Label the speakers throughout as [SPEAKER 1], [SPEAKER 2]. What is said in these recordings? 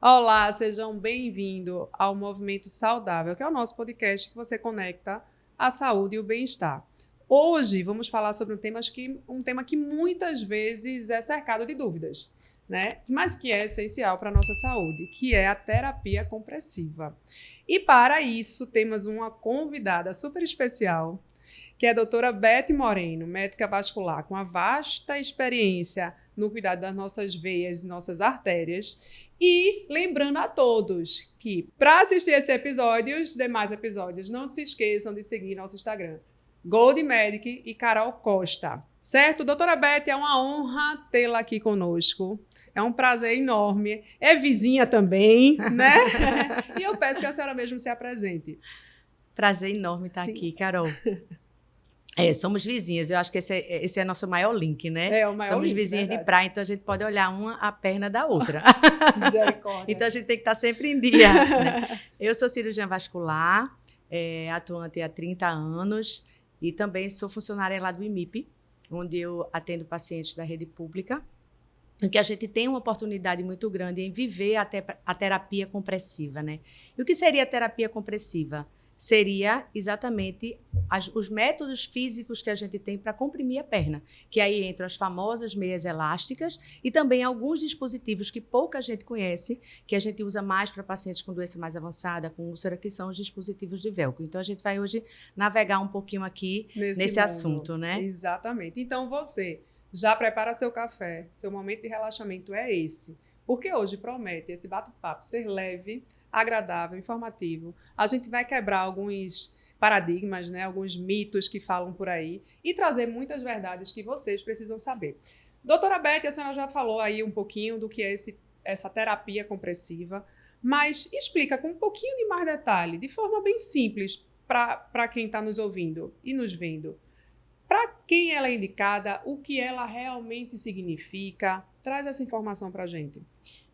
[SPEAKER 1] Olá, sejam bem-vindos ao Movimento Saudável, que é o nosso podcast que você conecta a saúde e o bem-estar. Hoje vamos falar sobre um tema que muitas vezes é cercado de dúvidas, né? Mas que é essencial para a nossa saúde, que é a terapia compressiva. E para isso temos uma convidada super especial, que é a doutora Beth Moreno, médica vascular, com a vasta experiência no cuidado das nossas veias e nossas artérias. E lembrando a todos que, para assistir esse episódio e os demais episódios, não se esqueçam de seguir nosso Instagram, Gold Medic e Carol Costa. Certo? Doutora Beth, é uma honra tê-la aqui conosco. É um prazer enorme. É vizinha também, né? E eu peço que a senhora mesmo se apresente.
[SPEAKER 2] Prazer enorme estar aqui, Carol. Somos vizinhas. Eu acho que esse é nosso maior link, né?
[SPEAKER 1] É o maior
[SPEAKER 2] Somos
[SPEAKER 1] link,
[SPEAKER 2] vizinhas
[SPEAKER 1] verdade.
[SPEAKER 2] de praia, então a gente pode olhar uma a perna da outra.
[SPEAKER 1] Misericórdia.
[SPEAKER 2] Então a gente tem que estar sempre em dia, né? Eu sou cirurgiã vascular, atuante há 30 anos e também sou funcionária lá do IMIP, onde eu atendo pacientes da rede pública, em que a gente tem uma oportunidade muito grande em viver a terapia compressiva, né? E o que seria a terapia compressiva? Seria exatamente os métodos físicos que a gente tem para comprimir a perna, que aí entram as famosas meias elásticas e também alguns dispositivos que pouca gente conhece, que a gente usa mais para pacientes com doença mais avançada, com úlcera, que são os dispositivos de velcro. Então, a gente vai hoje navegar um pouquinho aqui nesse assunto, né?
[SPEAKER 1] Exatamente. Então, você já prepara seu café, seu momento de relaxamento é esse. Porque hoje promete esse bate-papo ser leve, agradável, informativo. A gente vai quebrar alguns paradigmas, né? Alguns mitos que falam por aí e trazer muitas verdades que vocês precisam saber. Doutora Beth, a senhora já falou aí um pouquinho do que é essa terapia compressiva, mas explica com um pouquinho de mais detalhe, de forma bem simples, para quem está nos ouvindo e nos vendo. Para quem ela é indicada, o que ela realmente significa? Traz essa informação para a gente.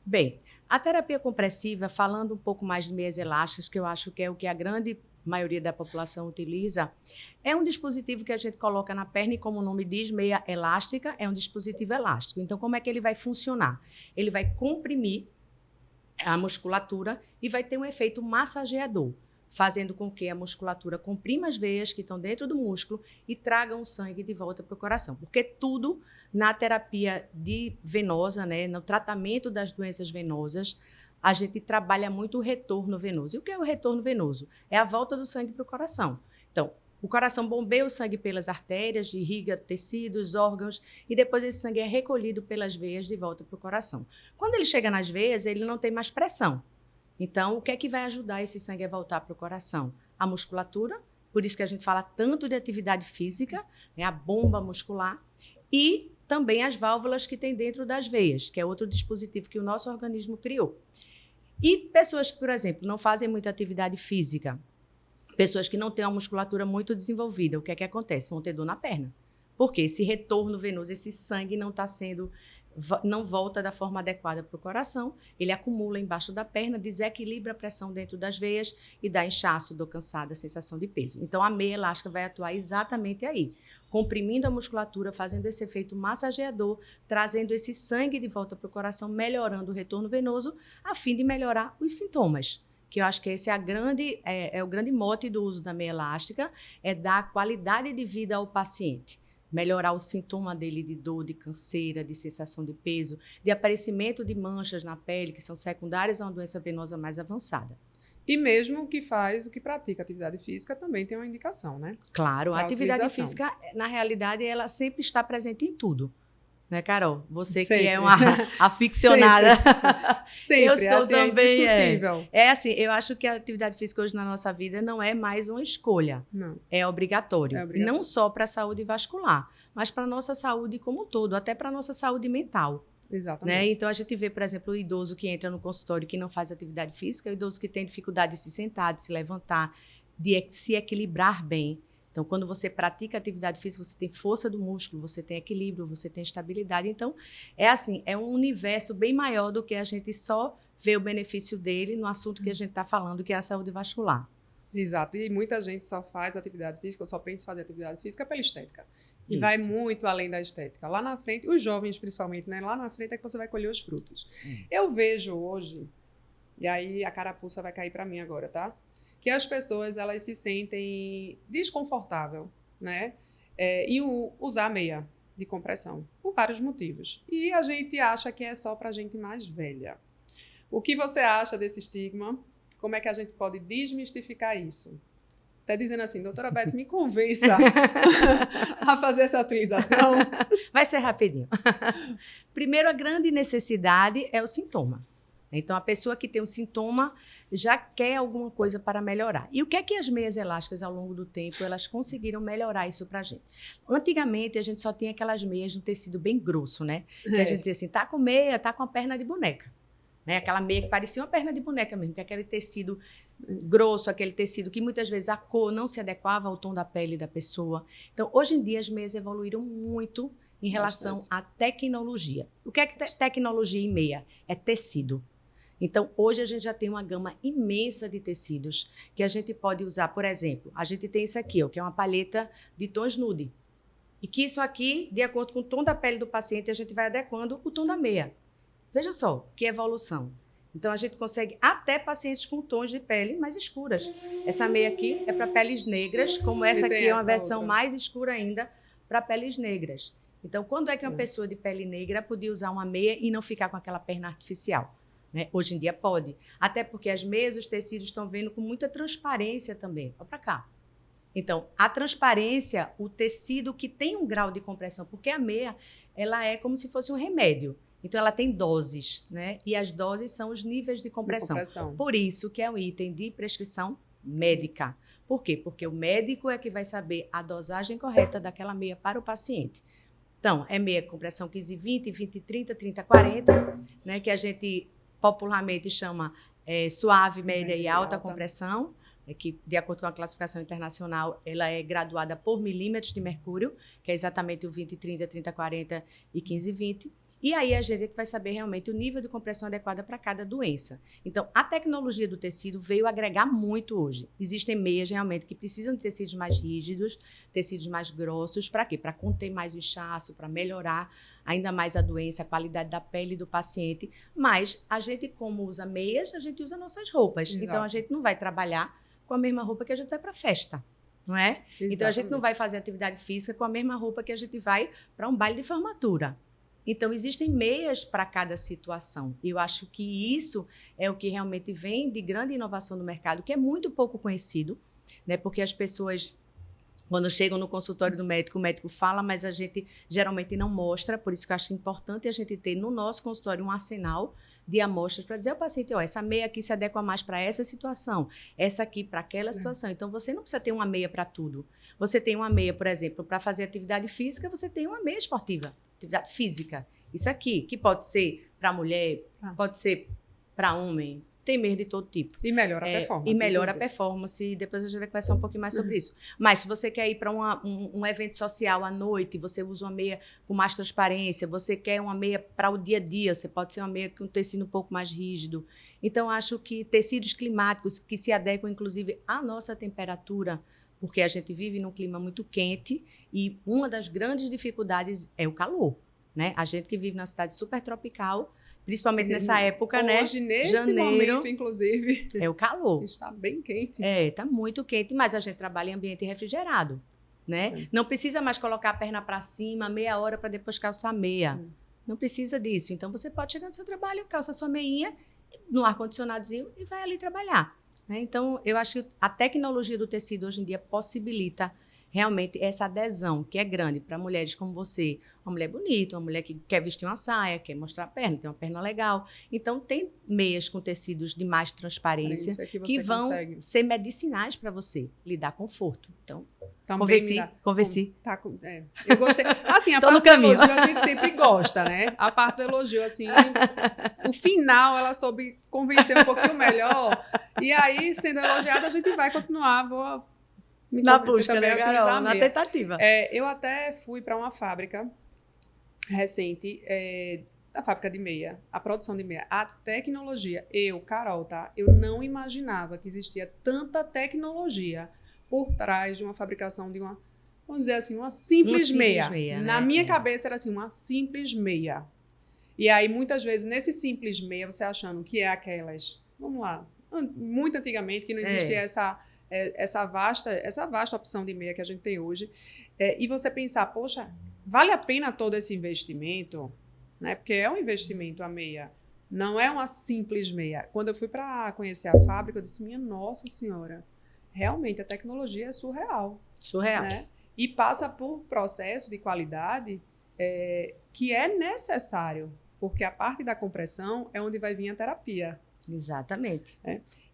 [SPEAKER 2] Bem, a terapia compressiva, falando um pouco mais de meias elásticas, que eu acho que é o que a grande maioria da população utiliza, é um dispositivo que a gente coloca na perna e, como o nome diz, meia elástica, é um dispositivo elástico. Então, como é que ele vai funcionar? Ele vai comprimir a musculatura e vai ter um efeito massageador, fazendo com que a musculatura comprima as veias que estão dentro do músculo e tragam o sangue de volta para o coração. Porque tudo na terapia venosa, né, no tratamento das doenças venosas, a gente trabalha muito o retorno venoso. E o que é o retorno venoso? É a volta do sangue para o coração. Então, o coração bombeia o sangue pelas artérias, irriga tecidos, órgãos, e depois esse sangue é recolhido pelas veias de volta para o coração. Quando ele chega nas veias, ele não tem mais pressão. Então, o que é que vai ajudar esse sangue a voltar para o coração? A musculatura, por isso que a gente fala tanto de atividade física, né, a bomba muscular, e também as válvulas que tem dentro das veias, que é outro dispositivo que o nosso organismo criou. E pessoas que, por exemplo, não fazem muita atividade física, pessoas que não têm uma musculatura muito desenvolvida, o que é que acontece? Vão ter dor na perna. Porque esse retorno venoso, esse sangue não volta da forma adequada para o coração, ele acumula embaixo da perna, desequilibra a pressão dentro das veias e dá inchaço, dor cansada, sensação de peso. Então, a meia elástica vai atuar exatamente aí, comprimindo a musculatura, fazendo esse efeito massageador, trazendo esse sangue de volta para o coração, melhorando o retorno venoso, a fim de melhorar os sintomas. Que eu acho que esse é o grande mote do uso da meia elástica, é dar qualidade de vida ao paciente. Melhorar o sintoma dele de dor, de canseira, de sensação de peso, de aparecimento de manchas na pele, que são secundárias a uma doença venosa mais avançada.
[SPEAKER 1] E mesmo o que pratica atividade física também tem uma indicação, né?
[SPEAKER 2] Claro, a atividade física, na realidade, ela sempre está presente em tudo. Né, Carol? Você
[SPEAKER 1] sempre.
[SPEAKER 2] Que é uma aficionada.
[SPEAKER 1] Sempre.
[SPEAKER 2] Eu sou
[SPEAKER 1] assim,
[SPEAKER 2] também.
[SPEAKER 1] É indiscutível.
[SPEAKER 2] Assim, eu acho que a atividade física hoje na nossa vida não é mais uma escolha.
[SPEAKER 1] Não.
[SPEAKER 2] É obrigatório.
[SPEAKER 1] É obrigatório.
[SPEAKER 2] Não só para a saúde vascular, mas para a nossa saúde como um todo, até para a nossa saúde mental.
[SPEAKER 1] Exatamente.
[SPEAKER 2] Né? Então, a gente vê, por exemplo, o idoso que entra no consultório que não faz atividade física, o idoso que tem dificuldade de se sentar, de se levantar, de se equilibrar bem. Então, quando você pratica atividade física, você tem força do músculo, você tem equilíbrio, você tem estabilidade. Então, é um universo bem maior do que a gente só vê o benefício dele no assunto que a gente está falando, que é a saúde vascular.
[SPEAKER 1] Exato. E muita gente só faz atividade física, ou só pensa em fazer atividade física pela estética. E
[SPEAKER 2] Isso.
[SPEAKER 1] vai muito além da estética. Lá na frente, os jovens principalmente, né? Lá na frente é que você vai colher os frutos. Eu vejo hoje E aí a carapuça vai cair para mim agora, tá? Que as pessoas, elas se sentem desconfortável, né? Em usar meia de compressão, por vários motivos. E a gente acha que é só para gente mais velha. O que você acha desse estigma? Como é que a gente pode desmistificar isso? Está dizendo assim, doutora Beth, me convença a fazer essa utilização.
[SPEAKER 2] Vai ser rapidinho. Primeiro, a grande necessidade é o sintoma. Então, a pessoa que tem um sintoma já quer alguma coisa para melhorar. E o que é que as meias elásticas, ao longo do tempo, elas conseguiram melhorar isso para a gente? Antigamente, a gente só tinha aquelas meias de um tecido bem grosso, né? Que a gente dizia assim, tá com meia, tá com a perna de boneca. Né? Aquela meia que parecia uma perna de boneca mesmo, que é aquele tecido grosso, aquele tecido que muitas vezes a cor não se adequava ao tom da pele da pessoa. Então, hoje em dia, as meias evoluíram muito em relação à tecnologia. O que é tecnologia em meia? É tecido. Então, hoje a gente já tem uma gama imensa de tecidos que a gente pode usar. Por exemplo, a gente tem isso aqui, ó, que é uma palheta de tons nude. E que isso aqui, de acordo com o tom da pele do paciente, a gente vai adequando o tom da meia. Veja só, que evolução. Então, a gente consegue até pacientes com tons de pele mais escuras. Essa meia aqui é para peles negras, como essa aqui é uma versão mais escura ainda para peles negras. Então, quando é que uma pessoa de pele negra podia usar uma meia e não ficar com aquela perna artificial? Né? Hoje em dia pode. Até porque as meias, os tecidos estão vendo com muita transparência também. Olha para cá. Então, a transparência, o tecido que tem um grau de compressão, porque a meia, ela é como se fosse um remédio. Então, ela tem doses, né? E as doses são os níveis de compressão. Por isso que é um item de prescrição médica. Por quê? Porque o médico é que vai saber a dosagem correta daquela meia para o paciente. Então, é meia com compressão 15-20, 20-30, 30-40, né? Que a gente popularmente chama suave, média e alta compressão, que, de acordo com a classificação internacional, ela é graduada por milímetros de mercúrio, que é exatamente o 20-30, 30-40 e 15-20. E aí a gente vai saber realmente o nível de compressão adequada para cada doença. Então, a tecnologia do tecido veio agregar muito hoje. Existem meias realmente que precisam de tecidos mais rígidos, tecidos mais grossos. Para quê? Para conter mais o inchaço, para melhorar ainda mais a doença, a qualidade da pele do paciente. Mas a gente, como usa meias, a gente usa nossas roupas. Exato. Então, a gente não vai trabalhar com a mesma roupa que a gente vai para festa. Não é? Exatamente. Então, a gente não vai fazer atividade física com a mesma roupa que a gente vai para um baile de formatura. Então, existem meias para cada situação. E eu acho que isso é o que realmente vem de grande inovação no mercado, que é muito pouco conhecido, né? Porque as pessoas, quando chegam no consultório do médico, o médico fala, mas a gente geralmente não mostra. Por isso que eu acho importante a gente ter no nosso consultório um arsenal de amostras para dizer ao paciente, ó, essa meia aqui se adequa mais para essa situação, essa aqui para aquela situação. Então, você não precisa ter uma meia para tudo. Você tem uma meia, por exemplo, para fazer atividade física, você tem uma meia esportiva. Atividade física. Isso aqui, que pode ser para mulher, pode ser para homem, tem meia de todo tipo.
[SPEAKER 1] E melhora a performance.
[SPEAKER 2] E melhora a performance. Depois a gente vai conversar um pouquinho mais sobre isso. Mas se você quer ir para um evento social à noite, você usa uma meia com mais transparência, você quer uma meia para o dia a dia, você pode ser uma meia com um tecido um pouco mais rígido. Então, acho que tecidos climáticos que se adequam, inclusive, à nossa temperatura, porque a gente vive num clima muito quente e uma das grandes dificuldades é o calor, né? A gente que vive na cidade super tropical, principalmente nessa época,
[SPEAKER 1] hoje,
[SPEAKER 2] né?
[SPEAKER 1] Hoje, nesse momento, inclusive,
[SPEAKER 2] é o calor.
[SPEAKER 1] Está bem quente.
[SPEAKER 2] Está muito quente, mas a gente trabalha em ambiente refrigerado, né? Não precisa mais colocar a perna para cima, meia hora para depois calçar a meia. Não precisa disso. Então, você pode chegar no seu trabalho, calça sua meinha, no ar-condicionadozinho e vai ali trabalhar. Então, eu acho que a tecnologia do tecido hoje em dia possibilita realmente essa adesão, que é grande para mulheres como você, uma mulher bonita, uma mulher que quer vestir uma saia, quer mostrar a perna, tem uma perna legal. Então, tem meias com tecidos de mais transparência que vão ser medicinais para você, lhe dar conforto. Então, convenci.
[SPEAKER 1] Eu gostei. Assim, a
[SPEAKER 2] parte
[SPEAKER 1] do elogio a gente sempre gosta, né? A parte do elogio, assim, o final ela soube convencer um pouquinho melhor. E aí, sendo elogiada, a gente vai continuar. Vou
[SPEAKER 2] na busca, né, Carol? Na tentativa.
[SPEAKER 1] Eu até fui para uma fábrica recente, a fábrica de meia, a produção de meia, a tecnologia. Carol, tá? Eu não imaginava que existia tanta tecnologia por trás de uma fabricação de uma, vamos dizer assim, uma simples meia. Na minha cabeça era assim, uma simples meia. E aí, muitas vezes, nesse simples meia, você achando que é aquelas vamos lá, muito antigamente, que não existia essa vasta opção de meia que a gente tem hoje, e você pensar, poxa, vale a pena todo esse investimento? Né? Porque é um investimento a meia, não é uma simples meia. Quando eu fui para conhecer a fábrica, eu disse, minha nossa senhora, realmente a tecnologia é surreal.
[SPEAKER 2] Surreal.
[SPEAKER 1] Né? E passa por processo de qualidade que é necessário, porque a parte da compressão é onde vai vir a terapia.
[SPEAKER 2] Exatamente.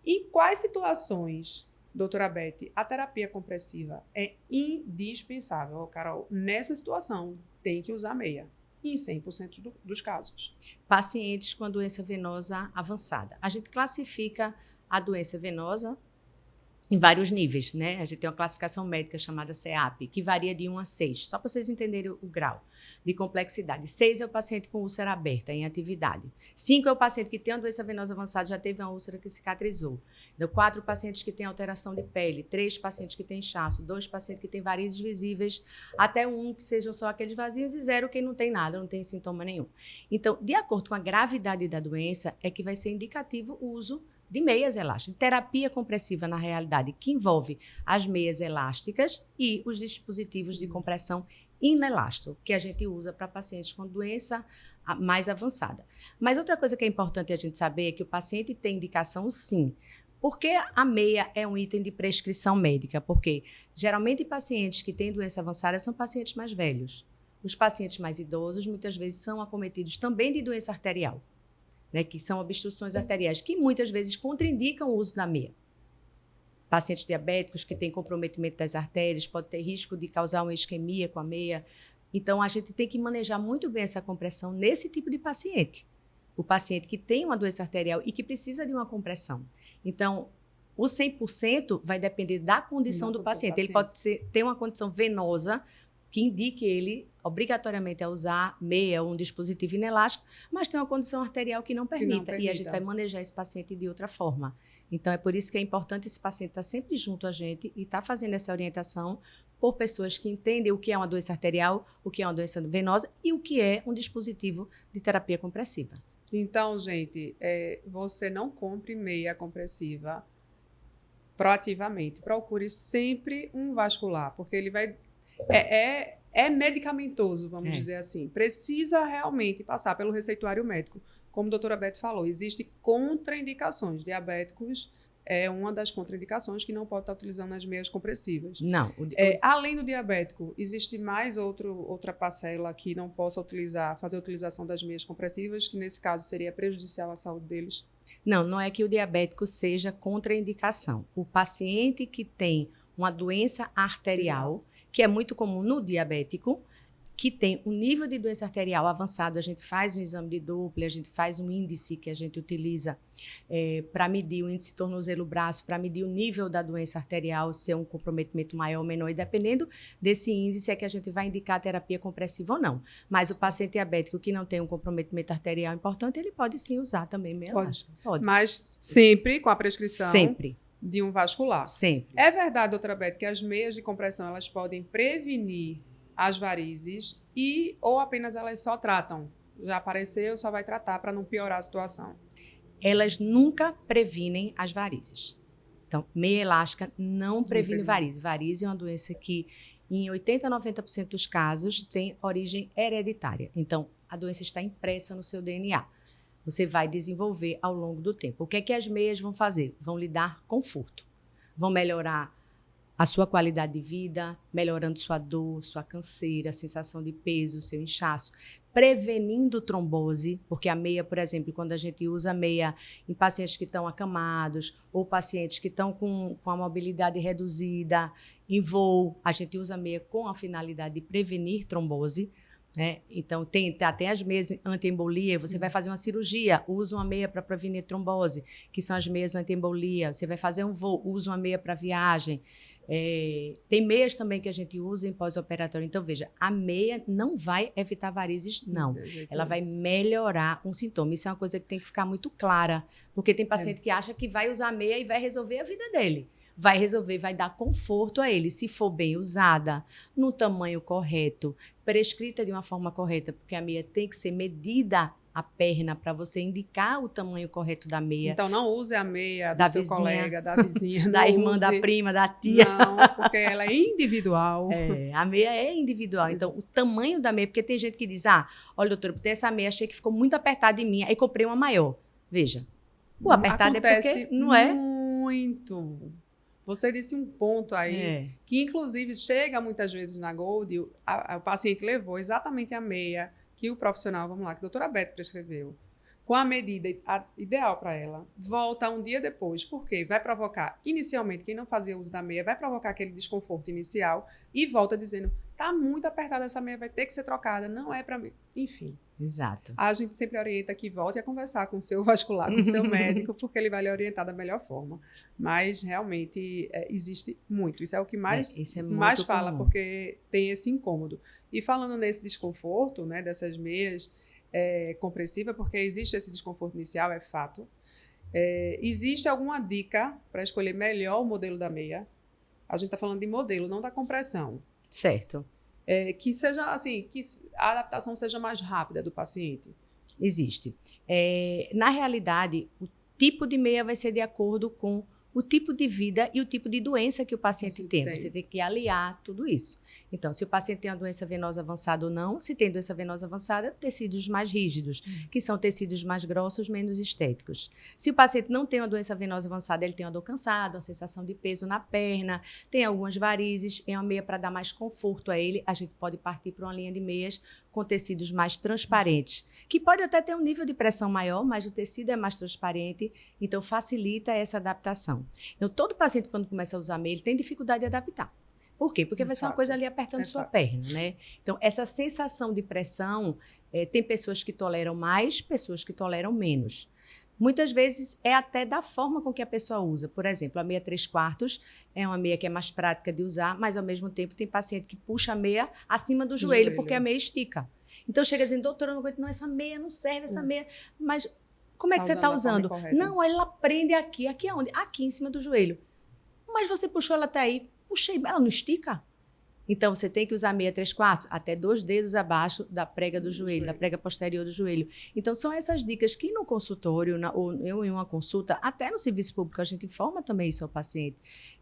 [SPEAKER 1] Em quais situações, doutora Beth, a terapia compressiva é indispensável, Carol? Nessa situação, tem que usar meia. Em 100% dos casos.
[SPEAKER 2] Pacientes com a doença venosa avançada. A gente classifica a doença venosa em vários níveis, né? A gente tem uma classificação médica chamada CEAP, que varia de 1 a 6, só para vocês entenderem o grau de complexidade. 6 é o paciente com úlcera aberta, em atividade. 5 é o paciente que tem uma doença venosa avançada, já teve uma úlcera que cicatrizou. 4 pacientes que têm alteração de pele, 3 pacientes que têm inchaço, 2 pacientes que têm varizes visíveis, até 1 que sejam só aqueles vazios e 0 quem não tem nada, não tem sintoma nenhum. Então, de acordo com a gravidade da doença, é que vai ser indicativo o uso de meias elásticas, terapia compressiva na realidade, que envolve as meias elásticas e os dispositivos de compressão inelástico, que a gente usa para pacientes com doença mais avançada. Mas outra coisa que é importante a gente saber é que o paciente tem indicação sim. Por que a meia é um item de prescrição médica? Porque geralmente pacientes que têm doença avançada são pacientes mais velhos. Os pacientes mais idosos muitas vezes são acometidos também de doença arterial. Né, que são obstruções arteriais, que muitas vezes contraindicam o uso da meia. Pacientes diabéticos que têm comprometimento das artérias, pode ter risco de causar uma isquemia com a meia. Então, a gente tem que manejar muito bem essa compressão nesse tipo de paciente. O paciente que tem uma doença arterial e que precisa de uma compressão. Então, o 100% vai depender da condição do paciente. Ele pode ter uma condição venosa, que indique ele obrigatoriamente a usar meia ou um dispositivo inelástico, mas tem uma condição arterial que não permita. E a gente vai manejar esse paciente de outra forma. Então, é por isso que é importante esse paciente estar sempre junto a gente e estar fazendo essa orientação por pessoas que entendem o que é uma doença arterial, o que é uma doença venosa e o que é um dispositivo de terapia compressiva.
[SPEAKER 1] Então, gente, você não compre meia compressiva proativamente. Procure sempre um vascular, porque ele vai... É medicamentoso, vamos dizer assim. Precisa realmente passar pelo receituário médico. Como a doutora Beth falou, existem contraindicações. Diabéticos é uma das contraindicações que não pode estar utilizando as meias compressivas.
[SPEAKER 2] Não.
[SPEAKER 1] Além do diabético, existe mais outra parcela que não possa fazer a utilização das meias compressivas, que nesse caso seria prejudicial à saúde deles?
[SPEAKER 2] Não é que o diabético seja contraindicação. O paciente que tem uma doença arterial, que é muito comum no diabético, que tem um nível de doença arterial avançado, a gente faz um exame de Doppler, a gente faz um índice que a gente utiliza para medir o índice tornozelo-braço, para medir o nível da doença arterial, se é um comprometimento maior ou menor, e dependendo desse índice é que a gente vai indicar a terapia compressiva ou não. Mas o paciente diabético que não tem um comprometimento arterial importante, ele pode sim usar também meia elástica. Pode.
[SPEAKER 1] Mas sempre com a prescrição...
[SPEAKER 2] Sempre.
[SPEAKER 1] De um vascular.
[SPEAKER 2] Sempre.
[SPEAKER 1] É verdade, doutora Beth, que as meias de compressão elas podem prevenir as varizes ou apenas elas só tratam? Já apareceu, só vai tratar para não piorar a situação.
[SPEAKER 2] Elas nunca previnem as varizes. Então, meia elástica não previne varizes. Varize é uma doença que, em 80% a 90% dos casos, tem origem hereditária. Então, a doença está impressa no seu DNA. Você vai desenvolver ao longo do tempo. O que é que as meias vão fazer? Vão lhe dar conforto. Vão melhorar a sua qualidade de vida, melhorando sua dor, sua canseira, a sensação de peso, seu inchaço, prevenindo trombose, porque a meia, por exemplo, quando a gente usa a meia em pacientes que estão acamados ou pacientes que estão com a mobilidade reduzida, em voo, a gente usa a meia com a finalidade de prevenir trombose. Né? Então, tem até as meias anti-embolia, você vai fazer uma cirurgia, usa uma meia para prevenir trombose, que são as meias anti-embolia. Você vai fazer um voo, usa uma meia para viagem. Tem meias também que a gente usa em pós-operatório. Então, veja, a meia não vai evitar varizes, não. Ela vai melhorar um sintoma. Isso é uma coisa que tem que ficar muito clara, porque tem paciente que acha que vai usar a meia e vai resolver a vida dele. Vai resolver, vai dar conforto a ele, se for bem usada, no tamanho correto, prescrita de uma forma correta, porque a meia tem que ser medida a perna para você indicar o tamanho correto da meia.
[SPEAKER 1] Então, não use a meia do
[SPEAKER 2] Da
[SPEAKER 1] seu
[SPEAKER 2] vizinha,
[SPEAKER 1] colega, da vizinha.
[SPEAKER 2] da
[SPEAKER 1] não
[SPEAKER 2] irmã,
[SPEAKER 1] use,
[SPEAKER 2] da prima, da tia.
[SPEAKER 1] Não, porque ela é individual.
[SPEAKER 2] A meia é individual. Então, o tamanho da meia, porque tem gente que diz, olha, doutora, eu tenho essa meia, achei que ficou muito apertada em mim, aí comprei uma maior. Veja, o apertado
[SPEAKER 1] Acontece
[SPEAKER 2] é porque não é.
[SPEAKER 1] muito. Você disse um ponto aí, que inclusive chega muitas vezes na Gold, o paciente levou exatamente a meia que o profissional, vamos lá, que a doutora Beth prescreveu, com a medida ideal para ela, volta um dia depois, porque vai provocar, inicialmente, quem não fazia uso da meia, vai provocar aquele desconforto inicial e volta dizendo, tá muito apertada essa meia, vai ter que ser trocada, não é para mim. Enfim.
[SPEAKER 2] Exato.
[SPEAKER 1] A gente sempre orienta que volte a conversar com o seu vascular, com o seu médico, porque ele vai lhe orientar da melhor forma. Mas, realmente, existe muito. Isso é o que mais fala, porque tem esse incômodo. E falando nesse desconforto, né, dessas meias, compressiva, porque existe esse desconforto inicial, é fato. Existe alguma dica para escolher melhor o modelo da meia? A gente está falando de modelo, não da compressão.
[SPEAKER 2] Certo.
[SPEAKER 1] Que seja assim, que a adaptação seja mais rápida do paciente.
[SPEAKER 2] Existe. Na realidade, o tipo de meia vai ser de acordo com o tipo de vida e o tipo de doença que o paciente tem. Você tem que aliar tudo isso. Então, se o paciente tem uma doença venosa avançada ou não, se tem doença venosa avançada, tecidos mais rígidos, que são tecidos mais grossos, menos estéticos. Se o paciente não tem uma doença venosa avançada, ele tem uma dor cansada, uma sensação de peso na perna, tem algumas varizes, é uma meia para dar mais conforto a ele, a gente pode partir para uma linha de meias com tecidos mais transparentes, que pode até ter um nível de pressão maior, mas o tecido é mais transparente, então facilita essa adaptação. Então, todo paciente, quando começa a usar meia, ele tem dificuldade de adaptar. Por quê? Porque vai ser uma coisa ali apertando sua perna, né? Então, essa sensação de pressão, tem pessoas que toleram mais, pessoas que toleram menos. Muitas vezes é até da forma com que a pessoa usa. Por exemplo, a meia 3/4 é uma meia que é mais prática de usar, mas ao mesmo tempo tem paciente que puxa a meia acima do joelho, porque a meia estica. Então chega dizendo, doutora, eu não aguento, não, essa meia não serve, essa meia. Mas como é que você está usando? Não, ela prende aqui. Aqui aonde? Aqui em cima do joelho. Mas você puxou ela até aí. Puxei, ela não estica? Então, você tem que usar meia 3/4 até 2 dedos abaixo da prega do joelho, da prega posterior do joelho. Então, são essas dicas que no consultório, ou em uma consulta, até no serviço público, a gente informa também isso ao paciente,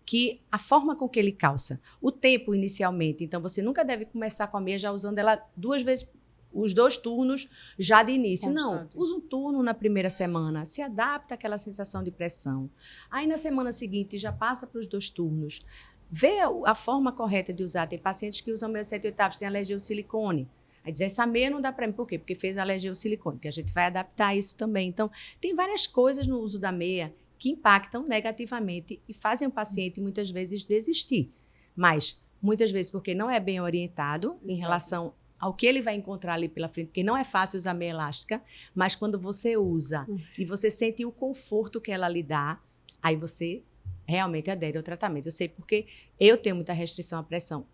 [SPEAKER 2] que a forma com que ele calça, o tempo inicialmente. Então, você nunca deve começar com a meia já usando ela 2 vezes, os 2 turnos já de início. Constante. Não, usa um turno na primeira semana, se adapta àquela sensação de pressão. Aí, na semana seguinte, já passa para os 2 turnos. Vê a forma correta de usar. Tem pacientes que usam meia 7/8, tem alergia ao silicone. Aí diz, essa meia não dá para mim. Por quê? Porque fez alergia ao silicone, que a gente vai adaptar isso também. Então, tem várias coisas no uso da meia que impactam negativamente e fazem o paciente, muitas vezes, desistir. Mas, muitas vezes, porque não é bem orientado em relação ao que ele vai encontrar ali pela frente, porque não é fácil usar meia elástica, mas quando você usa e você sente o conforto que ela lhe dá, aí você realmente adere ao tratamento. Eu sei porque eu tenho muita restrição à pressão.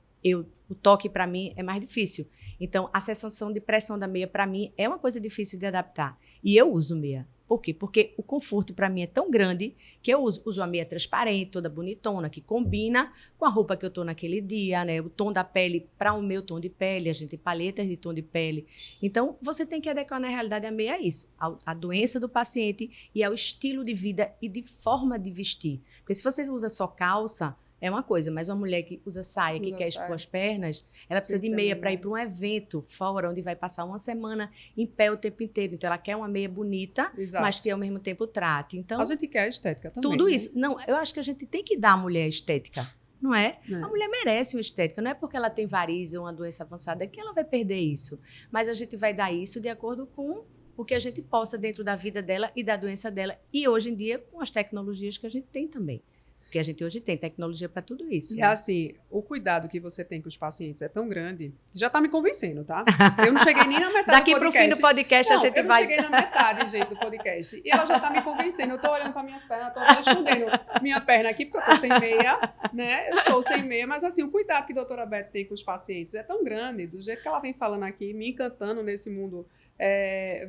[SPEAKER 2] O toque, para mim, é mais difícil. Então, a sensação de pressão da meia, para mim, é uma coisa difícil de adaptar. E eu uso meia. Por quê? Porque o conforto, para mim, é tão grande que eu uso a meia transparente, toda bonitona, que combina com a roupa que eu estou naquele dia, né? O tom da pele para o meu tom de pele, a gente tem paletas de tom de pele. Então, você tem que adequar, na realidade, a meia a isso, a doença do paciente e ao estilo de vida e de forma de vestir. Porque se você usa só calça, é uma coisa, mas uma mulher que usa saia, que quer expor as pernas, ela precisa de meia para ir para um evento fora, onde vai passar uma semana em pé o tempo inteiro. Então, ela quer uma meia bonita, mas que ao mesmo tempo trate. Então,
[SPEAKER 1] a gente quer a estética também.
[SPEAKER 2] Tudo isso. Não, eu acho que a gente tem que dar à mulher a estética, não é? A mulher merece uma estética. Não é porque ela tem varizes ou uma doença avançada que ela vai perder isso. Mas a gente vai dar isso de acordo com o que a gente possa dentro da vida dela e da doença dela. E hoje em dia, com as tecnologias que a gente tem também. Porque a gente hoje tem tecnologia para tudo isso.
[SPEAKER 1] E assim, o cuidado que você tem com os pacientes é tão grande, já está me convencendo, tá? Eu não cheguei nem na metade do podcast.
[SPEAKER 2] Daqui para o fim do podcast, a gente vai...
[SPEAKER 1] Eu não cheguei na metade, gente, do podcast. E ela já está me convencendo. Eu estou olhando para minhas pernas, estou escondendo minha perna aqui, porque eu estou sem meia, né? Eu estou sem meia, mas assim, o cuidado que a doutora Beth tem com os pacientes é tão grande, do jeito que ela vem falando aqui, me encantando nesse mundo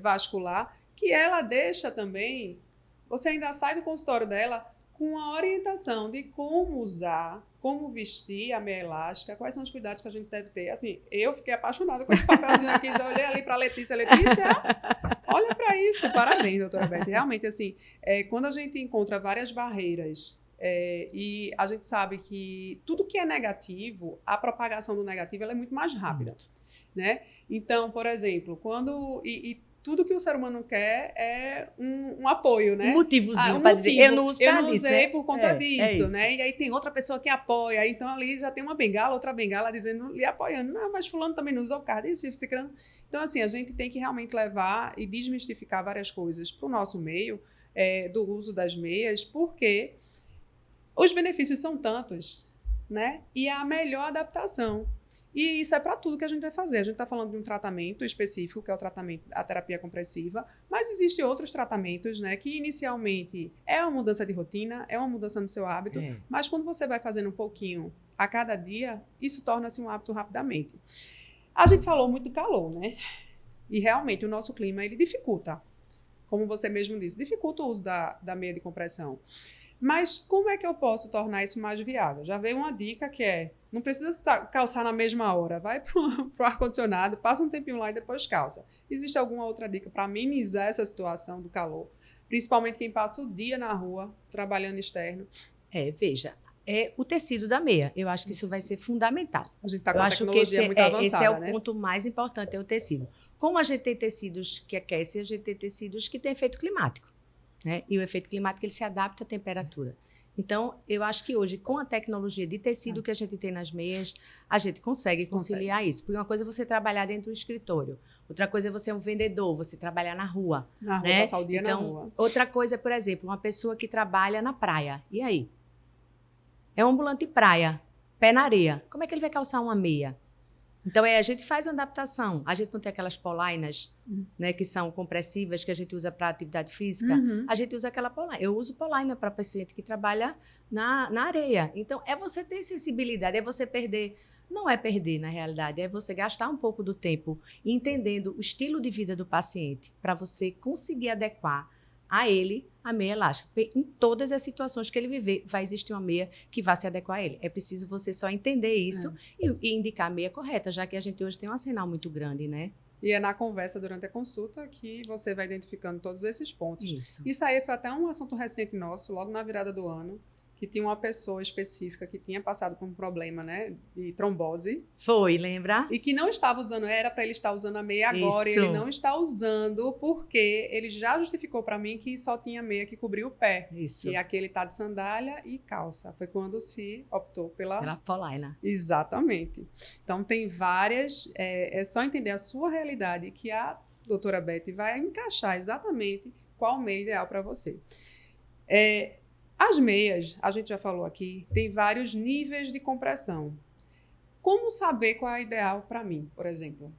[SPEAKER 1] vascular, que ela deixa também... Você ainda sai do consultório dela com a orientação de como usar, como vestir a meia elástica, quais são os cuidados que a gente deve ter. Assim, eu fiquei apaixonada com esse papelzinho aqui, já olhei ali para a Letícia. Letícia, olha para isso. Parabéns, doutora Beth. Realmente, assim, quando a gente encontra várias barreiras e a gente sabe que tudo que é negativo, a propagação do negativo ela é muito mais rápida, né? Então, por exemplo, quando... tudo que o ser humano quer é um apoio, né?
[SPEAKER 2] Um motivozinho para dizer, eu não uso para isso,
[SPEAKER 1] eu não usei, né? Por conta disso,
[SPEAKER 2] isso.
[SPEAKER 1] Né? E aí tem outra pessoa que apoia, então ali já tem uma bengala, outra bengala dizendo, lhe apoiando. Não, mas fulano também não usou o card, isso. Então, assim, a gente tem que realmente levar e desmistificar várias coisas para o nosso meio do uso das meias, porque os benefícios são tantos, né? E é a melhor adaptação. E isso é para tudo que a gente vai fazer. A gente está falando de um tratamento específico, que é o tratamento, a terapia compressiva, mas existem outros tratamentos, né, que inicialmente é uma mudança de rotina, é uma mudança no seu hábito, mas quando você vai fazendo um pouquinho a cada dia, isso torna-se um hábito rapidamente. A gente falou muito do calor, né? E realmente o nosso clima, ele dificulta, como você mesmo disse, dificulta o uso da meia de compressão. Mas como é que eu posso tornar isso mais viável? Já veio uma dica que não precisa calçar na mesma hora, vai para o ar-condicionado, passa um tempinho lá e depois calça. Existe alguma outra dica para amenizar essa situação do calor? Principalmente quem passa o dia na rua, trabalhando externo.
[SPEAKER 2] Veja, o tecido da meia. Eu acho que isso vai ser fundamental.
[SPEAKER 1] A gente está com a tecnologia muito avançada,
[SPEAKER 2] esse é o
[SPEAKER 1] né?
[SPEAKER 2] ponto mais importante, é o tecido. Como a gente tem tecidos que aquecem, a gente tem tecidos que têm efeito climático. Né? E o efeito climático ele se adapta à temperatura. Então, eu acho que hoje, com a tecnologia de tecido que a gente tem nas meias, a gente consegue conciliar isso. Porque uma coisa é você trabalhar dentro do escritório, outra coisa é você ser um vendedor, você trabalhar na rua.
[SPEAKER 1] Na rua,
[SPEAKER 2] né?
[SPEAKER 1] passar o dia
[SPEAKER 2] então,
[SPEAKER 1] na rua.
[SPEAKER 2] Outra coisa é, por exemplo, uma pessoa que trabalha na praia. E aí? É um ambulante praia, pé na areia. Como é que ele vai calçar uma meia? Então, a gente faz uma adaptação. A gente não tem aquelas polainas, né, que são compressivas, que a gente usa para atividade física. A gente usa aquela polaina. Eu uso polaina para paciente que trabalha na areia. Então, é você ter sensibilidade, é você perder... Não é perder, na realidade, é você gastar um pouco do tempo entendendo o estilo de vida do paciente para você conseguir adequar a ele a meia elástica. Porque em todas as situações que ele viver, vai existir uma meia que vai se adequar a ele. É preciso você só entender isso e indicar a meia correta, já que a gente hoje tem um arsenal muito grande, né?
[SPEAKER 1] E é na conversa durante a consulta que você vai identificando todos esses pontos.
[SPEAKER 2] Isso
[SPEAKER 1] aí foi até um assunto recente nosso, logo na virada do ano, que tinha uma pessoa específica que tinha passado por um problema, né, de trombose.
[SPEAKER 2] Foi, lembra?
[SPEAKER 1] E que não estava usando, era para ele estar usando a meia agora,
[SPEAKER 2] Isso.
[SPEAKER 1] E ele não está usando porque ele já justificou para mim que só tinha meia que cobria o pé.
[SPEAKER 2] Isso.
[SPEAKER 1] E aqui ele está de sandália e calça. Foi quando se optou pela
[SPEAKER 2] polaina.
[SPEAKER 1] Exatamente. Então, tem várias... É só entender a sua realidade que a doutora Beth vai encaixar exatamente qual meia ideal para você. As meias, a gente já falou aqui, tem vários níveis de compressão. Como saber qual é a ideal para mim, por exemplo?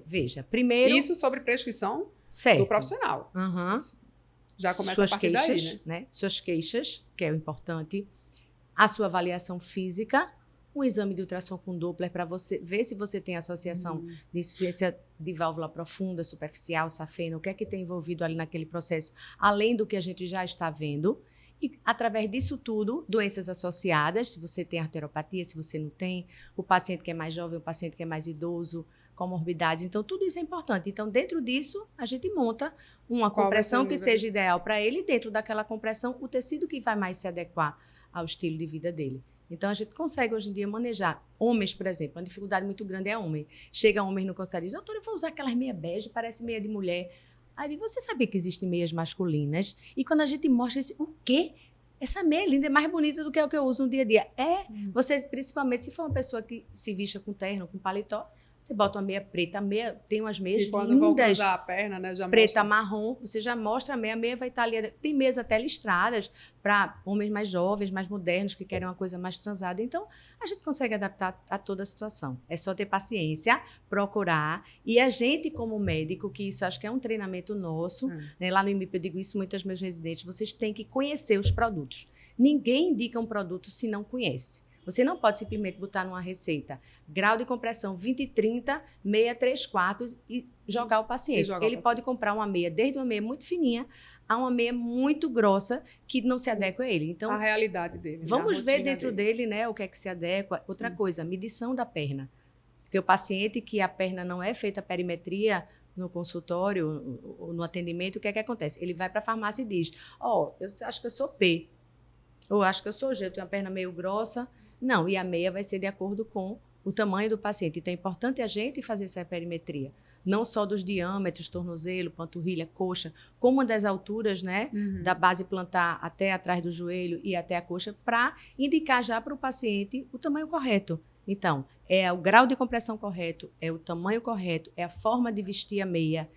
[SPEAKER 2] Veja, primeiro...
[SPEAKER 1] Isso sobre prescrição do profissional. Já começa
[SPEAKER 2] Suas
[SPEAKER 1] a partir
[SPEAKER 2] queixas,
[SPEAKER 1] daí, né?
[SPEAKER 2] Suas queixas, que é o importante. A sua avaliação física, um exame de ultrassom com Doppler para você ver se você tem associação de insuficiência de válvula profunda, superficial, safena, o que é que tem envolvido ali naquele processo, além do que a gente já está vendo. E, através disso tudo, doenças associadas, se você tem arteriopatia, se você não tem, o paciente que é mais jovem, o paciente que é mais idoso, comorbidades. Então, tudo isso é importante. Então, dentro disso, a gente monta uma compressão que seja ideal para ele, e dentro daquela compressão, o tecido que vai mais se adequar ao estilo de vida dele. Então, a gente consegue, hoje em dia, manejar. Homens, por exemplo, uma dificuldade muito grande é homem. Chega homem no consultório e diz, doutora, eu vou usar aquelas meia bege, parece meia de mulher. Aí, você sabia que existem meias masculinas? E quando a gente mostra isso, o quê? Essa meia linda é mais bonita do que o que eu uso no dia a dia. Você, principalmente, se for uma pessoa que se vista com terno, com paletó, você bota uma meia preta, tem umas meias lindas.
[SPEAKER 1] Quando vão cruzar a perna, né, já
[SPEAKER 2] preta,
[SPEAKER 1] mostra.
[SPEAKER 2] Marrom, você já mostra a meia vai estar ali. Tem meias até listradas para homens mais jovens, mais modernos, que querem uma coisa mais transada. Então, a gente consegue adaptar a toda a situação. É só ter paciência, procurar. E a gente, como médico, que isso acho que é um treinamento nosso, né, lá no IMIP eu digo isso muito aos meus residentes, vocês têm que conhecer os produtos. Ninguém indica um produto se não conhece. Você não pode simplesmente botar numa receita grau de compressão 20 e 30, meia 3/4 e jogar o paciente. Ele pode comprar uma meia, desde uma meia muito fininha a uma meia muito grossa que não se adequa a ele. Então,
[SPEAKER 1] a realidade dele.
[SPEAKER 2] Vamos ver dentro dele, né, o que é que se adequa. Outra coisa, medição da perna. Porque o paciente que a perna não é feita a perimetria no consultório, no atendimento, o que é que acontece? Ele vai para a farmácia e diz, eu acho que eu sou P, ou acho que eu sou G, eu tenho a perna meio grossa. Não, e a meia vai ser de acordo com o tamanho do paciente. Então, é importante a gente fazer essa perimetria. Não só dos diâmetros, tornozelo, panturrilha, coxa, como das alturas, né? Da base plantar até atrás do joelho e até a coxa, para indicar já para o paciente o tamanho correto. Então, é o grau de compressão correto, é o tamanho correto, é a forma de vestir a meia.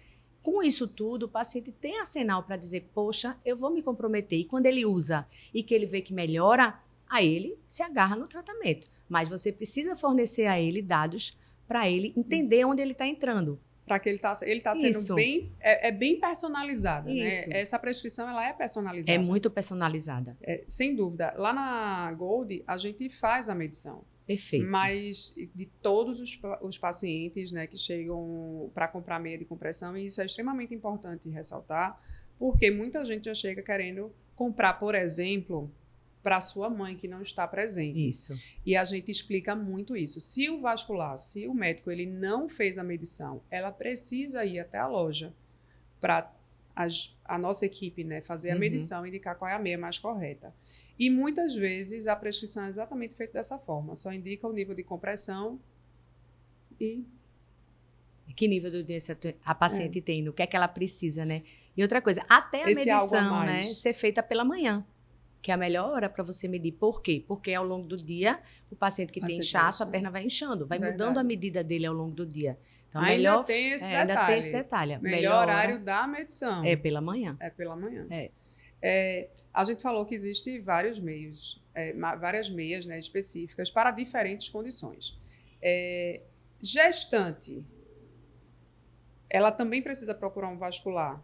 [SPEAKER 2] Com isso tudo, o paciente tem arsenal para dizer, poxa, eu vou me comprometer. E quando ele usa e que ele vê que melhora, aí ele se agarra no tratamento. Mas você precisa fornecer a ele dados para ele entender onde ele está entrando.
[SPEAKER 1] Para que ele está sendo bem, bem personalizado, né? Essa prescrição, ela é personalizada.
[SPEAKER 2] É muito personalizada.
[SPEAKER 1] Sem dúvida. Lá na Gold, a gente faz a medição.
[SPEAKER 2] Perfeito.
[SPEAKER 1] Mas de todos os pacientes, né, que chegam para comprar meia de compressão, e isso é extremamente importante ressaltar, porque muita gente já chega querendo comprar, por exemplo, para sua mãe que não está presente.
[SPEAKER 2] Isso.
[SPEAKER 1] E a gente explica muito isso. Se o vascular, se o médico ele não fez a medição, ela precisa ir até a loja para a nossa equipe, né, fazer a medição e indicar qual é a meia mais correta. E muitas vezes a prescrição é exatamente feita dessa forma. Só indica o nível de compressão e...
[SPEAKER 2] Que nível de doença a paciente tem, o que é que ela precisa, né? E outra coisa, até a medição, né, ser feita pela manhã, que é a melhor hora para você medir. Por quê? Porque ao longo do dia, o paciente que tem inchaço, a perna vai inchando, vai mudando a medida dele ao longo do dia. Então,
[SPEAKER 1] ainda tem esse detalhe.
[SPEAKER 2] Ainda tem esse detalhe.
[SPEAKER 1] Melhor horário da medição.
[SPEAKER 2] É pela manhã.
[SPEAKER 1] É pela manhã. A gente falou que existe vários meios, várias meias, né, específicas para diferentes condições. Gestante, ela também precisa procurar um vascular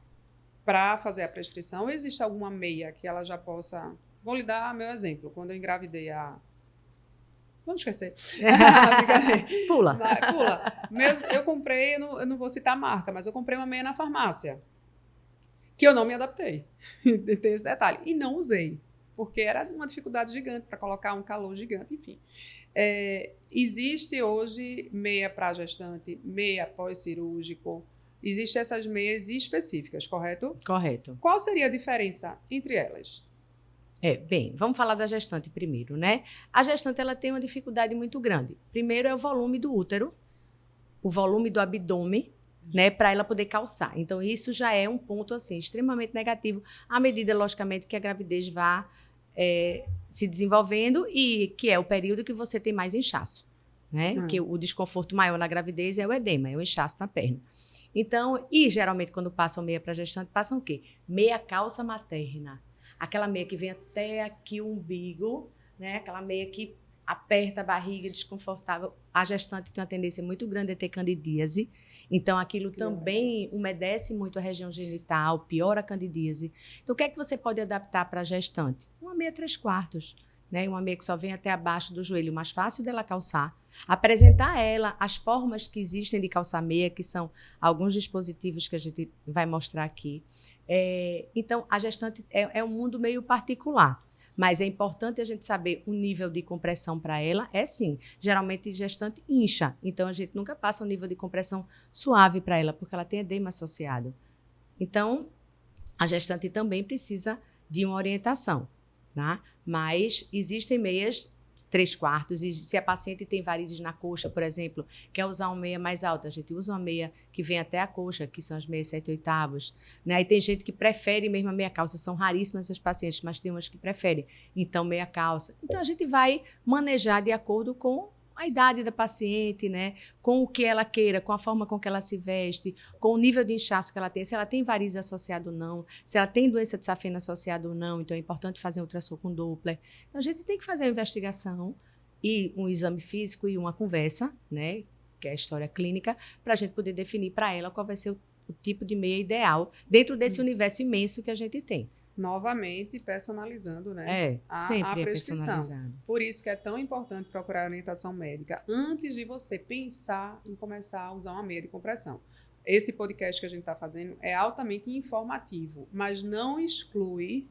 [SPEAKER 1] para fazer a prescrição? Ou existe alguma meia que ela já possa... Vou lhe dar meu exemplo. Quando eu engravidei Vamos esquecer.
[SPEAKER 2] Pula.
[SPEAKER 1] Eu comprei, eu não vou citar a marca, mas eu comprei uma meia na farmácia, que eu não me adaptei. Tem esse detalhe. E não usei, porque era uma dificuldade gigante para colocar um calor gigante, enfim. Existe hoje meia para gestante, meia pós-cirúrgico. Existem essas meias específicas, correto?
[SPEAKER 2] Correto.
[SPEAKER 1] Qual seria a diferença entre elas?
[SPEAKER 2] Bem, vamos falar da gestante primeiro, né? A gestante, ela tem uma dificuldade muito grande. Primeiro é o volume do útero, o volume do abdômen, né, para ela poder calçar. Então, isso já é um ponto, assim, extremamente negativo, à medida, logicamente, que a gravidez vá se desenvolvendo e que é o período que você tem mais inchaço, né? Que o desconforto maior na gravidez é o edema, é o inchaço na perna. Então, e geralmente, quando passam meia para gestante, passam o quê? Meia calça materna. Aquela meia que vem até aqui o umbigo, né? Aquela meia que aperta a barriga, desconfortável. A gestante tem uma tendência muito grande a ter candidíase. Então, aquilo também umedece muito a região genital, piora a candidíase. Então, o que é que você pode adaptar para a gestante? Uma meia 3/4, né? Uma meia que só vem até abaixo do joelho, mais fácil dela calçar. Apresentar a ela as formas que existem de calçar meia, que são alguns dispositivos que a gente vai mostrar aqui. Então, a gestante é um mundo meio particular, mas é importante a gente saber o nível de compressão para ela. Sim, geralmente gestante incha, então a gente nunca passa um nível de compressão suave para ela, porque ela tem edema associado. Então, a gestante também precisa de uma orientação, tá? Mas existem meias 3/4, e se a paciente tem varizes na coxa, por exemplo, quer usar uma meia mais alta, a gente usa uma meia que vem até a coxa, que são as meias 7/8, né? E tem gente que prefere mesmo a meia calça, são raríssimas essas pacientes, mas tem umas que preferem, então meia calça. Então a gente vai manejar de acordo com a idade da paciente, né? Com o que ela queira, com a forma com que ela se veste, com o nível de inchaço que ela tem, se ela tem varizes associado ou não, se ela tem doença de safena associada ou não, então é importante fazer um ultrassom com Doppler. Então a gente tem que fazer uma investigação e um exame físico e uma conversa, né? Que é a história clínica, para a gente poder definir para ela qual vai ser o tipo de meia ideal dentro desse universo imenso que a gente tem.
[SPEAKER 1] novamente personalizando, né? A
[SPEAKER 2] Sempre é
[SPEAKER 1] prescrição.
[SPEAKER 2] personalizado.
[SPEAKER 1] Por isso que é tão importante procurar orientação médica antes de você pensar em começar a usar uma meia de compressão. Esse podcast que a gente está fazendo é altamente informativo, mas não exclui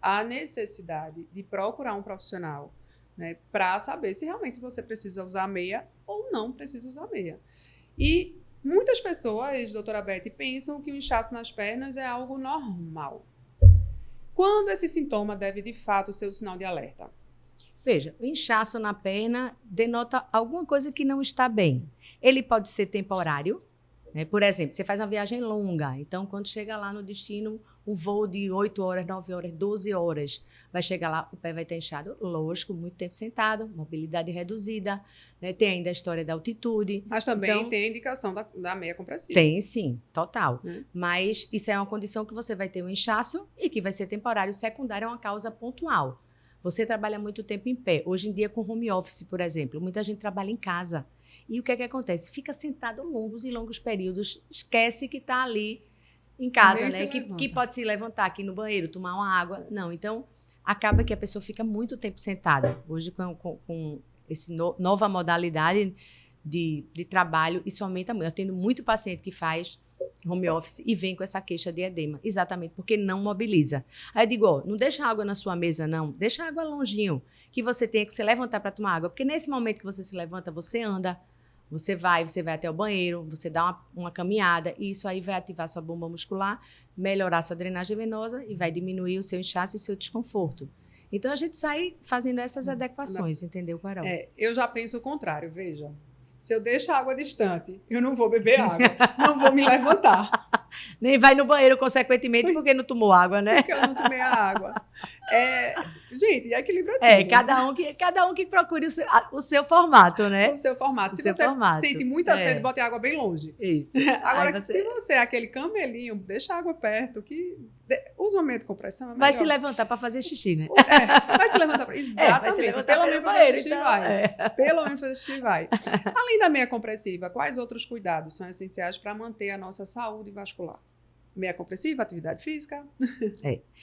[SPEAKER 1] a necessidade de procurar um profissional, né, para saber se realmente você precisa usar meia ou não precisa usar meia. E muitas pessoas, doutora Beth, pensam que o inchaço nas pernas é algo normal. Quando esse sintoma deve, de fato, ser o sinal de alerta?
[SPEAKER 2] Veja, o inchaço na perna denota alguma coisa que não está bem. Ele pode ser temporário, né? Por exemplo, você faz uma viagem longa, então quando chega lá no destino, um voo de 8 horas, 9 horas, 12 horas, vai chegar lá, o pé vai estar inchado, lógico, muito tempo sentado, mobilidade reduzida, né? Tem ainda a história da altitude.
[SPEAKER 1] Mas também
[SPEAKER 2] então,
[SPEAKER 1] tem a indicação da meia compressiva.
[SPEAKER 2] Tem sim, total. Mas isso é uma condição que você vai ter um inchaço e que vai ser temporário, secundário, é uma causa pontual. Você trabalha muito tempo em pé. Hoje em dia, com home office, por exemplo, muita gente trabalha em casa. E o que é que acontece? Fica sentado longos e longos períodos, esquece que está ali em casa,
[SPEAKER 1] Nem
[SPEAKER 2] né?
[SPEAKER 1] se
[SPEAKER 2] Que
[SPEAKER 1] levanta.
[SPEAKER 2] pode se levantar aqui no banheiro, tomar uma água. Não, então acaba que a pessoa fica muito tempo sentada. Hoje, com essa nova modalidade de trabalho, isso aumenta muito. Eu tenho muito paciente que faz home office e vem com essa queixa de edema, exatamente porque não mobiliza. Aí eu digo, ó, não deixa água na sua mesa, não. Deixa água longinho, que você tenha que se levantar para tomar água. Porque nesse momento que você se levanta, você anda, você vai até o banheiro, você dá uma caminhada, e isso aí vai ativar sua bomba muscular, melhorar sua drenagem venosa e vai diminuir o seu inchaço e o seu desconforto. Então, a gente sai fazendo essas adequações, entendeu, Carol?
[SPEAKER 1] Eu já penso o contrário, veja. Se eu deixo a água distante, eu não vou beber água, não vou me levantar.
[SPEAKER 2] Nem vai no banheiro, consequentemente, porque não tomou água, né?
[SPEAKER 1] Porque eu não tomei a água. Gente, equilíbrio é tudo.
[SPEAKER 2] Cada um que procure o seu formato, né?
[SPEAKER 1] O seu formato. Se você sente muita sede, bote a água bem longe.
[SPEAKER 2] Isso.
[SPEAKER 1] Agora, se você é aquele camelinho, deixa a água perto, usa uma meia de compressão.
[SPEAKER 2] Vai se levantar para fazer xixi, né?
[SPEAKER 1] Vai se levantar. Exatamente.
[SPEAKER 2] Vai se levantar
[SPEAKER 1] pelo menos fazer xixi
[SPEAKER 2] então,
[SPEAKER 1] vai. Pelo menos fazer xixi vai. Além da meia compressiva, quais outros cuidados são essenciais para manter a nossa saúde vascular? Meia compressiva, atividade física,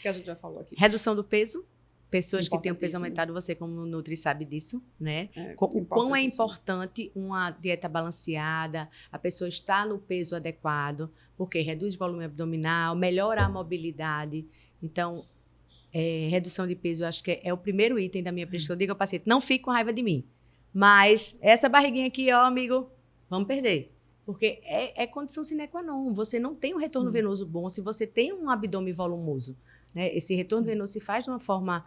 [SPEAKER 1] que a gente já falou aqui.
[SPEAKER 2] Redução do peso. Pessoas que têm o peso aumentado, você como Nutri sabe disso, né? O quão é importante uma dieta balanceada, a pessoa estar no peso adequado, porque reduz o volume abdominal, melhora a mobilidade. Então, redução de peso, eu acho que é o primeiro item da minha prescrição. Eu digo ao paciente, não fique com raiva de mim, mas essa barriguinha aqui, ó, amigo, vamos perder. Porque é condição sine qua non. Você não tem um retorno venoso bom se você tem um abdômen volumoso. Né? Esse retorno venoso se faz de uma forma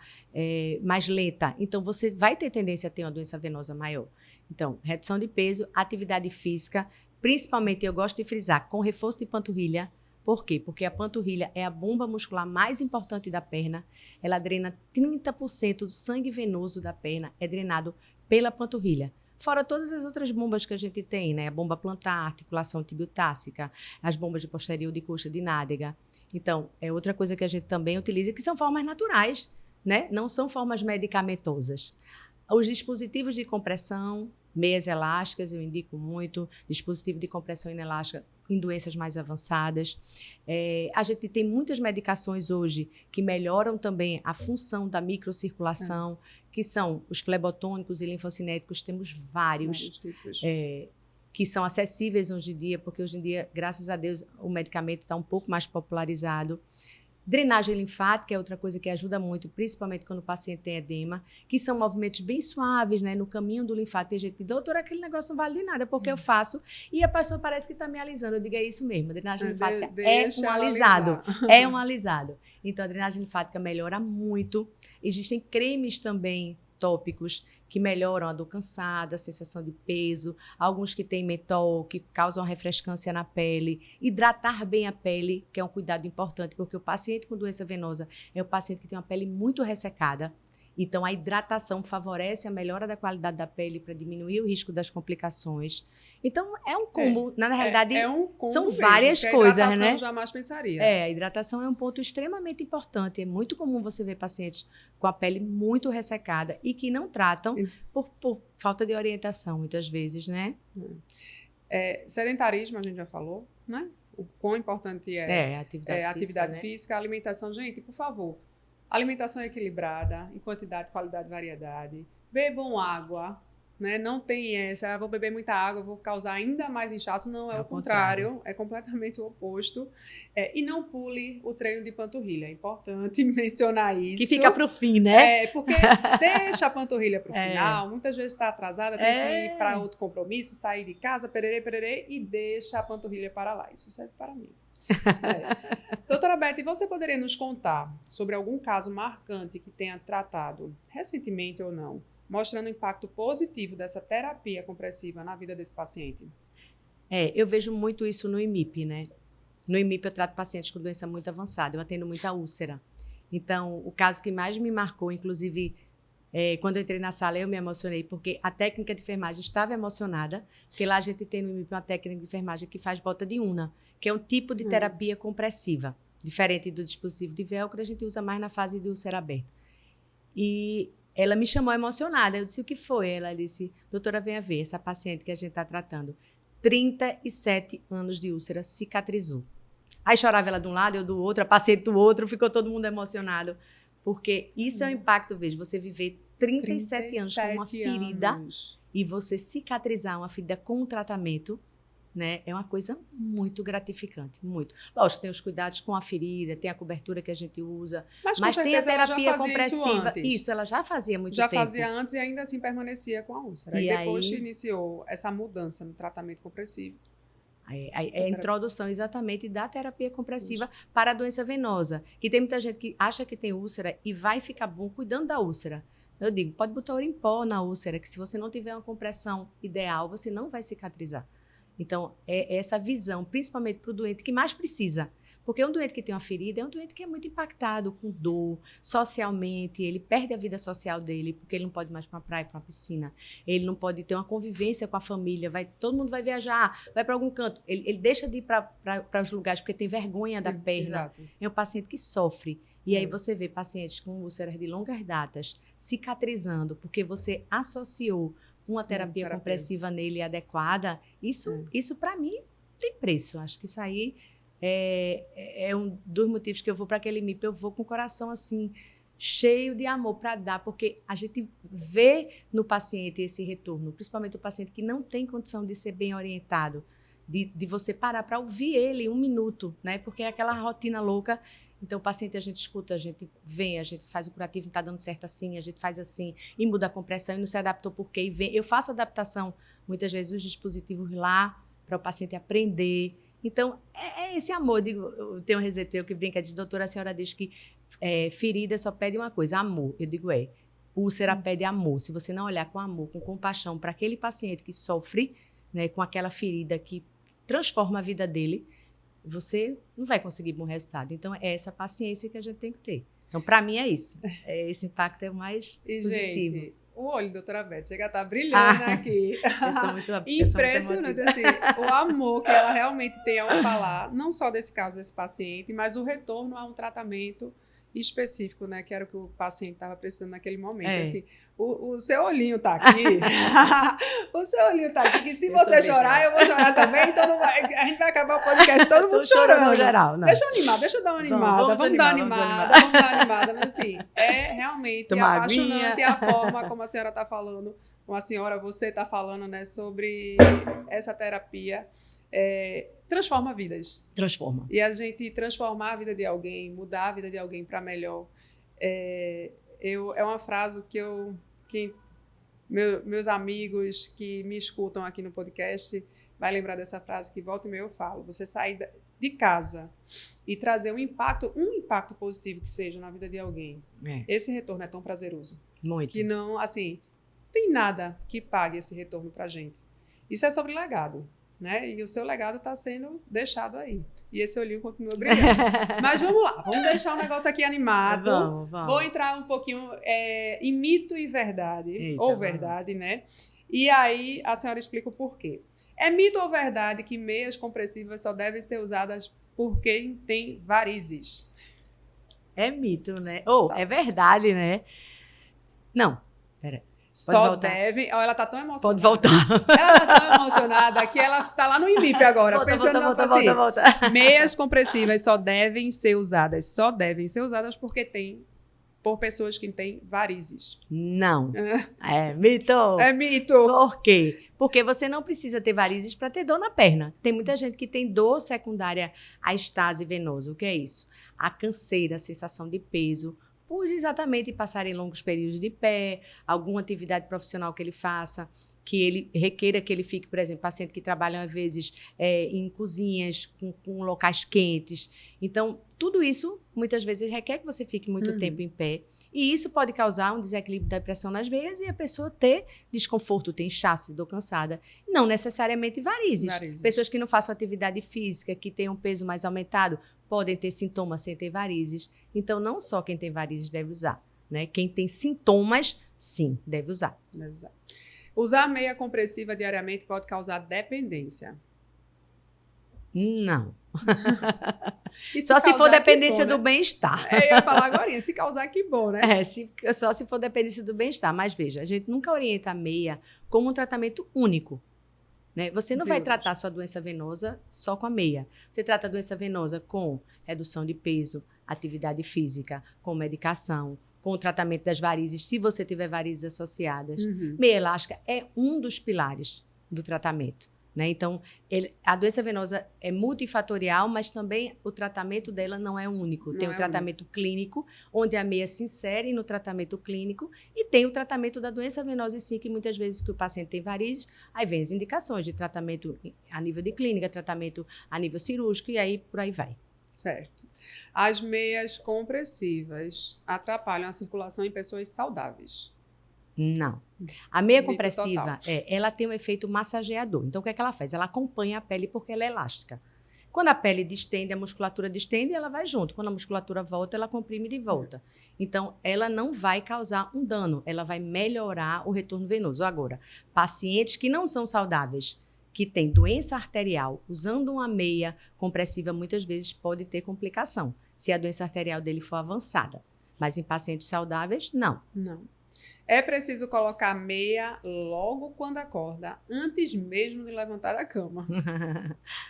[SPEAKER 2] mais lenta. Então, você vai ter tendência a ter uma doença venosa maior. Então, redução de peso, atividade física, principalmente, eu gosto de frisar, com reforço de panturrilha. Por quê? Porque a panturrilha é a bomba muscular mais importante da perna. Ela drena 30% do sangue venoso da perna, é drenado pela panturrilha. Fora todas as outras bombas que a gente tem, né? A bomba plantar, articulação tibiotássica, as bombas de posterior de coxa de nádega. Então, é outra coisa que a gente também utiliza, que são formas naturais, né? Não são formas medicamentosas. Os dispositivos de compressão, meias elásticas, eu indico muito, dispositivo de compressão inelástica em doenças mais avançadas. A gente tem muitas medicações hoje que melhoram também a função da microcirculação, que são os flebotônicos e linfocinéticos, temos vários tipos. Que são acessíveis hoje em dia, porque hoje em dia, graças a Deus, o medicamento está um pouco mais popularizado. Drenagem linfática é outra coisa que ajuda muito, principalmente quando o paciente tem edema, que são movimentos bem suaves, né? No caminho do linfático. Tem gente que, doutora, aquele negócio não vale de nada, porque eu faço, e a pessoa parece que está me alisando. Eu digo, é isso mesmo, a drenagem linfática é um alisado. É um alisado. Então, a drenagem linfática melhora muito. Existem cremes também tópicos que melhoram a dor cansada, a sensação de peso, alguns que têm mentol, que causam refrescância na pele, hidratar bem a pele, que é um cuidado importante, porque o paciente com doença venosa é o paciente que tem uma pele muito ressecada. Então, a hidratação favorece a melhora da qualidade da pele para diminuir o risco das complicações. Então, é um combo. Na realidade,
[SPEAKER 1] um combo
[SPEAKER 2] são
[SPEAKER 1] mesmo,
[SPEAKER 2] várias coisas, né? A hidratação
[SPEAKER 1] eu jamais pensaria.
[SPEAKER 2] A hidratação é um ponto extremamente importante. É muito comum você ver pacientes com a pele muito ressecada e que não tratam por falta de orientação, muitas vezes, né?
[SPEAKER 1] Sedentarismo, a gente já falou, né? o quão importante é,
[SPEAKER 2] atividade
[SPEAKER 1] a física, a alimentação. Gente, por favor, alimentação equilibrada, em quantidade, qualidade, variedade. Bebam água, né? Não tem essa, vou beber muita água, vou causar ainda mais inchaço. Não, é o contrário, é completamente o oposto. E não pule o treino de panturrilha. É importante mencionar isso.
[SPEAKER 2] Que fica para o fim, né?
[SPEAKER 1] Porque deixa a panturrilha para o final. Muitas vezes está atrasada, tem que ir para outro compromisso, sair de casa, pererê, e deixa a panturrilha para lá. Isso serve para mim. Doutora Beth, você poderia nos contar sobre algum caso marcante que tenha tratado recentemente ou não, mostrando o impacto positivo dessa terapia compressiva na vida desse paciente?
[SPEAKER 2] Eu vejo muito isso no IMIP, né? No IMIP eu trato pacientes com doença muito avançada, eu atendo muita úlcera. Então, o caso que mais me marcou, inclusive, quando eu entrei na sala, eu me emocionei, porque a técnica de enfermagem estava emocionada, porque lá a gente tem no IMIP uma técnica de enfermagem que faz bota de una, que é um tipo de terapia compressiva, diferente do dispositivo de velcro, a gente usa mais na fase de úlcera aberta. E ela me chamou emocionada, eu disse, o que foi? Ela disse, doutora, venha ver, essa paciente que a gente está tratando, 37 anos de úlcera, cicatrizou. Aí chorava ela de um lado, eu do outro, a paciente do outro, ficou todo mundo emocionado, porque isso é o impacto, veja, você viver 37 anos com uma ferida e você cicatrizar uma ferida com um tratamento, né, é uma coisa muito gratificante, muito. Lógico, tem os cuidados com a ferida, tem a cobertura que a gente usa, mas tem a terapia compressiva. Isso, ela já fazia muito tempo.
[SPEAKER 1] Já fazia antes e ainda assim permanecia com a úlcera. E depois que iniciou essa mudança no tratamento compressivo.
[SPEAKER 2] É a introdução exatamente da terapia compressiva para a doença venosa, que tem muita gente que acha que tem úlcera e vai ficar bom cuidando da úlcera. Eu digo, pode botar ouro em pó na úlcera, que se você não tiver uma compressão ideal, você não vai cicatrizar. Então, é essa visão, principalmente para o doente que mais precisa. Porque um doente que tem uma ferida é um doente que é muito impactado com dor, socialmente, ele perde a vida social dele, porque ele não pode mais para uma praia, para uma piscina, ele não pode ter uma convivência com a família, todo mundo vai viajar, vai para algum canto, ele deixa de ir para os lugares porque tem vergonha da perna. Exato. É um paciente que sofre. E aí você vê pacientes com úlceras de longas datas cicatrizando, porque você associou uma terapia compressiva nele adequada, isso para mim tem preço. Acho que isso aí é um dos motivos que eu vou para aquele MIP, eu vou com o coração assim, cheio de amor para dar, porque a gente vê no paciente esse retorno, principalmente o paciente que não tem condição de ser bem orientado, de você parar para ouvir ele 1 minuto, né? Porque é aquela rotina louca. Então, o paciente a gente escuta, a gente vem, a gente faz o curativo, não está dando certo assim, a gente faz assim, e muda a compressão, e não se adaptou por quê, e vem. Eu faço adaptação, muitas vezes, dos dispositivos lá, para o paciente aprender. Então, é esse amor. Eu tenho um reseteu que brinca, diz, doutora, a senhora diz que ferida só pede uma coisa, amor. Eu digo, úlcera pede amor. Se você não olhar com amor, com compaixão para aquele paciente que sofre, né, com aquela ferida que transforma a vida dele, você não vai conseguir bom resultado. Então, é essa paciência que a gente tem que ter. Então, para mim, é isso. Esse impacto é o mais positivo.
[SPEAKER 1] Gente, o olho, doutora Beth, chega a estar brilhando aqui. Impressionante, assim, o amor que ela realmente tem ao falar, não só desse caso desse paciente, mas o retorno a um tratamento específico, né? Que era o que o paciente estava precisando naquele momento. Assim, o seu olhinho está aqui. O seu olhinho está aqui. Que se você chorar, eu vou chorar também. Então a gente vai acabar o podcast todo mundo chorando.
[SPEAKER 2] Geral, não.
[SPEAKER 1] Deixa eu dar uma animada. Vamos dar uma animada. Mas assim, é realmente apaixonante a forma como a senhora está falando. Como a senhora, você está falando, né? Sobre essa terapia. Transforma vidas.
[SPEAKER 2] Transforma.
[SPEAKER 1] E a gente transformar a vida de alguém, mudar a vida de alguém para melhor. É uma frase que meus amigos que me escutam aqui no podcast vai lembrar dessa frase que volta e meia eu falo. Você sair de casa e trazer um impacto positivo que seja na vida de alguém. Esse retorno é tão prazeroso.
[SPEAKER 2] Muito.
[SPEAKER 1] Que não, assim, tem nada que pague esse retorno pra gente. Isso é sobre legado. Né? E o seu legado está sendo deixado aí. E esse olhinho continua brilhando. Mas vamos lá, vamos deixar o negócio aqui animado.
[SPEAKER 2] Vamos.
[SPEAKER 1] Vou entrar um pouquinho em mito e verdade.
[SPEAKER 2] Eita,
[SPEAKER 1] ou verdade, né? E aí a senhora explica o porquê. É mito ou verdade que meias compressivas só devem ser usadas por quem tem varizes?
[SPEAKER 2] É mito, né? É verdade, né? Não, peraí.
[SPEAKER 1] Só devem. Ela tá tão emocionada.
[SPEAKER 2] Pode voltar.
[SPEAKER 1] Ela tá tão emocionada que ela tá lá no IMIP agora, pensando na paciente.
[SPEAKER 2] Volta.
[SPEAKER 1] Meias compressivas só devem ser usadas. Só devem ser usadas porque tem por pessoas que têm varizes.
[SPEAKER 2] Não. É mito.
[SPEAKER 1] É mito.
[SPEAKER 2] Por quê? Porque você não precisa ter varizes para ter dor na perna. Tem muita gente que tem dor secundária à estase venosa. O que é isso? A canseira, a sensação de peso, por exatamente passarem longos períodos de pé, alguma atividade profissional que ele faça, que ele requeira que ele fique, por exemplo, paciente que trabalham às vezes em cozinhas, com locais quentes. Então, tudo isso muitas vezes requer que você fique muito tempo em pé. E isso pode causar um desequilíbrio da pressão nas veias e a pessoa ter desconforto, ter inchaço, dor cansada. Não necessariamente varizes. Pessoas que não façam atividade física, que tenham peso mais aumentado, podem ter sintomas sem ter varizes. Então, não só quem tem varizes deve usar, né? Quem tem sintomas, sim, deve usar.
[SPEAKER 1] Deve usar. Usar meia compressiva diariamente pode causar dependência?
[SPEAKER 2] Não. Só se for dependência do bem-estar.
[SPEAKER 1] Eu ia falar agora, se causar, que bom, né?
[SPEAKER 2] Só se for dependência do bem-estar. Mas veja, a gente nunca orienta a meia como um tratamento único. Né? Você não vai tratar sua doença venosa só com a meia. Você trata a doença venosa com redução de peso, atividade física, com medicação, com o tratamento das varizes, se você tiver varizes associadas. Meia elástica é um dos pilares do tratamento. Né? Então, a doença venosa é multifatorial, mas também o tratamento dela não é único. Tem o tratamento clínico, onde a meia se insere no tratamento clínico, e tem o tratamento da doença venosa em si, que muitas vezes que o paciente tem varizes, aí vem as indicações de tratamento a nível de clínica, tratamento a nível cirúrgico, e aí por aí vai.
[SPEAKER 1] Certo. As meias compressivas atrapalham a circulação em pessoas saudáveis?
[SPEAKER 2] Não. A meia compressiva, ela tem um efeito massageador. Então, o que é que ela faz? Ela acompanha a pele porque ela é elástica. Quando a pele distende, a musculatura distende, ela vai junto. Quando a musculatura volta, ela comprime de volta. Então, ela não vai causar um dano, ela vai melhorar o retorno venoso. Agora, pacientes que não são saudáveis, que têm doença arterial, usando uma meia compressiva, muitas vezes pode ter complicação, se a doença arterial dele for avançada. Mas em pacientes saudáveis, não.
[SPEAKER 1] Não. É preciso colocar meia logo quando acorda, antes mesmo de levantar da cama?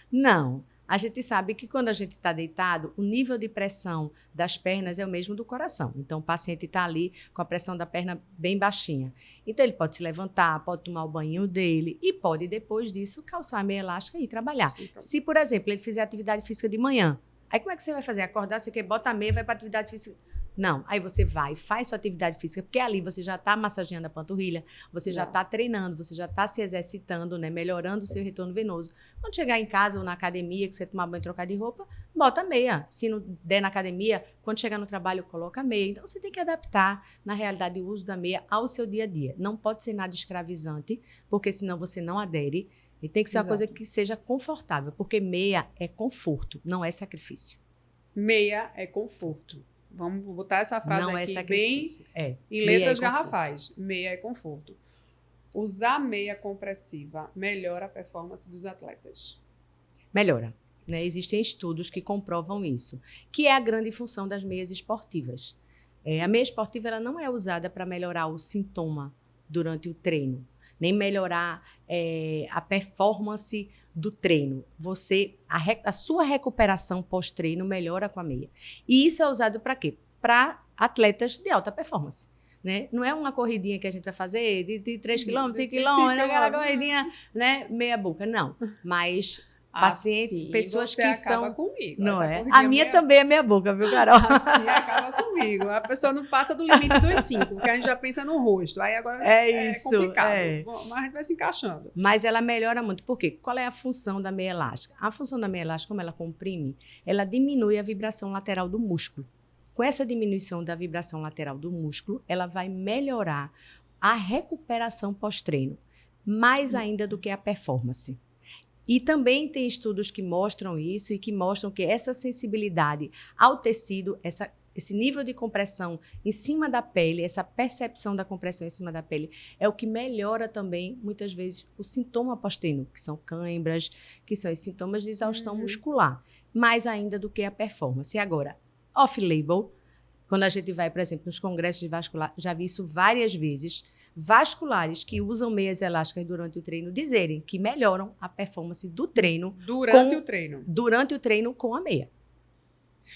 [SPEAKER 2] Não. A gente sabe que quando a gente está deitado, o nível de pressão das pernas é o mesmo do coração. Então, o paciente está ali com a pressão da perna bem baixinha. Então, ele pode se levantar, pode tomar o banho dele e pode, depois disso, calçar a meia elástica e ir trabalhar. Sim, se, por exemplo, ele fizer atividade física de manhã, aí como é que você vai fazer? Acordar, você quer, bota a meia e vai para atividade física? Não, aí você vai, faz sua atividade física, porque ali você já está massageando a panturrilha, você já está treinando, você já está se exercitando, né, melhorando o seu retorno venoso. Quando chegar em casa ou na academia, que você tomar banho e trocar de roupa, bota a meia. Se não der na academia, quando chegar no trabalho, coloca a meia. Então, você tem que adaptar, na realidade, o uso da meia ao seu dia a dia. Não pode ser nada escravizante, porque senão você não adere. E tem que ser uma coisa que seja confortável, porque meia é conforto, não é sacrifício.
[SPEAKER 1] Meia é conforto. Vamos botar essa frase
[SPEAKER 2] não
[SPEAKER 1] aqui
[SPEAKER 2] bem
[SPEAKER 1] em letras garrafais. Meia é conforto. Usar meia compressiva melhora a performance dos atletas?
[SPEAKER 2] Melhora. Né? Existem estudos que comprovam isso, que é a grande função das meias esportivas. A meia esportiva ela não é usada para melhorar o sintoma durante o treino, nem melhorar a performance do treino. A sua recuperação pós-treino melhora com a meia. E isso é usado para quê? Para atletas de alta performance. Né? Não é uma corridinha que a gente vai fazer de 3 km, 5 km, aquela corridinha, né? Meia boca. Não, mas... paciente, pessoas que são...
[SPEAKER 1] comigo.
[SPEAKER 2] Não é? A minha também é meia boca, viu, Carol?
[SPEAKER 1] Assim acaba comigo. A pessoa não passa do limite dos 5, porque a gente já pensa no rosto. Aí agora é complicado. Mas a gente vai se encaixando.
[SPEAKER 2] Mas ela melhora muito. Por quê? Qual é a função da meia elástica? A função da meia elástica, como ela comprime, ela diminui a vibração lateral do músculo. Com essa diminuição da vibração lateral do músculo, ela vai melhorar a recuperação pós-treino, mais ainda do que a performance. E também tem estudos que mostram isso e que mostram que essa sensibilidade ao tecido, esse nível de compressão em cima da pele, essa percepção da compressão em cima da pele, é o que melhora também, muitas vezes, o sintoma pós-treino, que são cãibras, que são os sintomas de exaustão muscular, mais ainda do que a performance. E agora, off-label, quando a gente vai, por exemplo, nos congressos de vascular, já vi isso várias vezes, vasculares que usam meias elásticas durante o treino dizerem que melhoram a performance do treino durante o treino com a meia.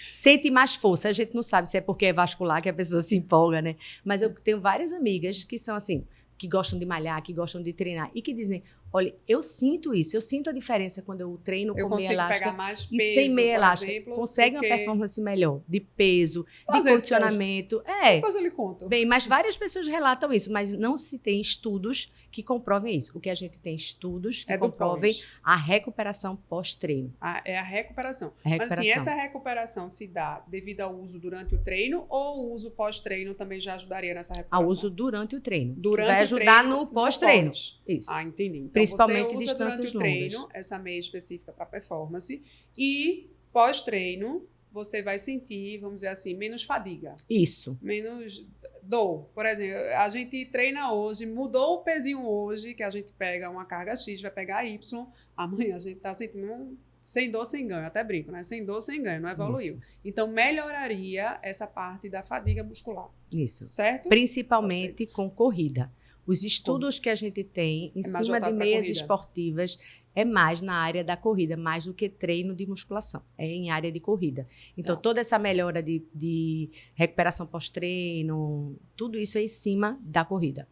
[SPEAKER 2] Sente mais força. A gente não sabe se é porque é vascular que a pessoa se empolga, né? Mas eu tenho várias amigas que são assim, que gostam de malhar, que gostam de treinar e que dizem, olha, eu sinto isso, eu sinto a diferença quando eu treino com meia elástica e sem meia elástica. Consegue uma performance melhor de peso, de condicionamento.
[SPEAKER 1] Depois eu lhe conto.
[SPEAKER 2] Bem, mas várias pessoas relatam isso, mas não se tem estudos que comprovem isso. O que a gente tem estudos que comprovem a recuperação pós-treino.
[SPEAKER 1] É a recuperação. Mas assim, essa recuperação se dá devido ao uso durante o treino ou o uso pós-treino também já ajudaria nessa recuperação?
[SPEAKER 2] Ao uso durante o treino. Vai ajudar no pós-treino. Isso.
[SPEAKER 1] Entendi. Então,
[SPEAKER 2] principalmente
[SPEAKER 1] você usa
[SPEAKER 2] distâncias
[SPEAKER 1] durante o
[SPEAKER 2] longas.
[SPEAKER 1] treino, essa meia específica para performance, e pós-treino você vai sentir, vamos dizer assim, menos fadiga.
[SPEAKER 2] Isso.
[SPEAKER 1] Menos dor. Por exemplo, a gente treina hoje, mudou o pezinho hoje, que a gente pega uma carga X, vai pegar Y, amanhã a gente está sentindo sem dor, sem ganho. Eu até brinco, né? Sem dor, sem ganho, não evoluiu. Isso. Então, melhoraria essa parte da fadiga muscular.
[SPEAKER 2] Isso.
[SPEAKER 1] Certo?
[SPEAKER 2] Principalmente com corrida. Os estudos que a gente tem em cima de meias esportivas é mais na área da corrida, mais do que treino de musculação. É em área de corrida. Então, toda essa melhora de recuperação pós-treino, tudo isso é em cima da corrida.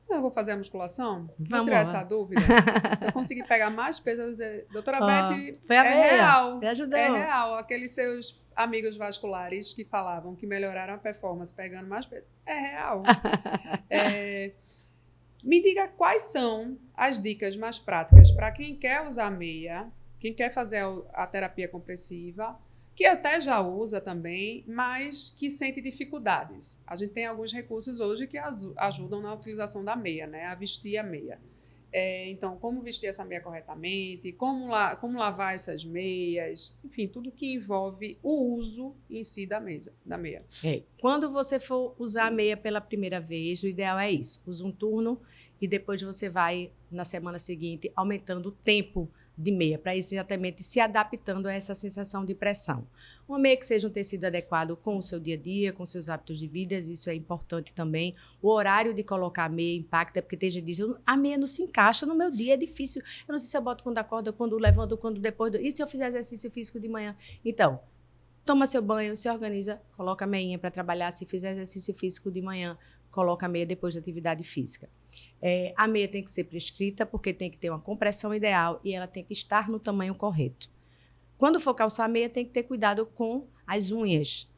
[SPEAKER 1] Eu vou fazer a musculação?
[SPEAKER 2] Vamos
[SPEAKER 1] vou tirar essa dúvida. Se eu conseguir pegar mais peso, eu vou dizer, doutora Beth,
[SPEAKER 2] foi a meia.
[SPEAKER 1] Real.
[SPEAKER 2] Me ajudou.
[SPEAKER 1] É real. Aqueles seus amigos vasculares que falavam que melhoraram a performance pegando mais peso. É real. Me diga quais são as dicas mais práticas para quem quer usar meia, quem quer fazer a terapia compressiva, que até já usa também, mas que sente dificuldades. A gente tem alguns recursos hoje que ajudam na utilização da meia, né? A vestir a meia. Então, como vestir essa meia corretamente, como lavar essas meias, enfim, tudo que envolve o uso em si da meia.
[SPEAKER 2] Quando você for usar a meia pela primeira vez, o ideal é isso. Usa um turno e depois você vai, na semana seguinte, aumentando o tempo de meia, para exatamente se adaptando a essa sensação de pressão. Uma meia que seja um tecido adequado com o seu dia a dia, com seus hábitos de vida, isso é importante também. O horário de colocar a meia impacta, porque tem gente que diz, a meia não se encaixa no meu dia, é difícil. Eu não sei se eu boto quando acorda, quando levanto, quando depois... E se eu fizer exercício físico de manhã? Então, toma seu banho, se organiza, coloca a meinha para trabalhar. Se fizer exercício físico de manhã, coloca a meia depois da atividade física. A meia tem que ser prescrita porque tem que ter uma compressão ideal e ela tem que estar no tamanho correto. Quando for calçar a meia, tem que ter cuidado com as unhas.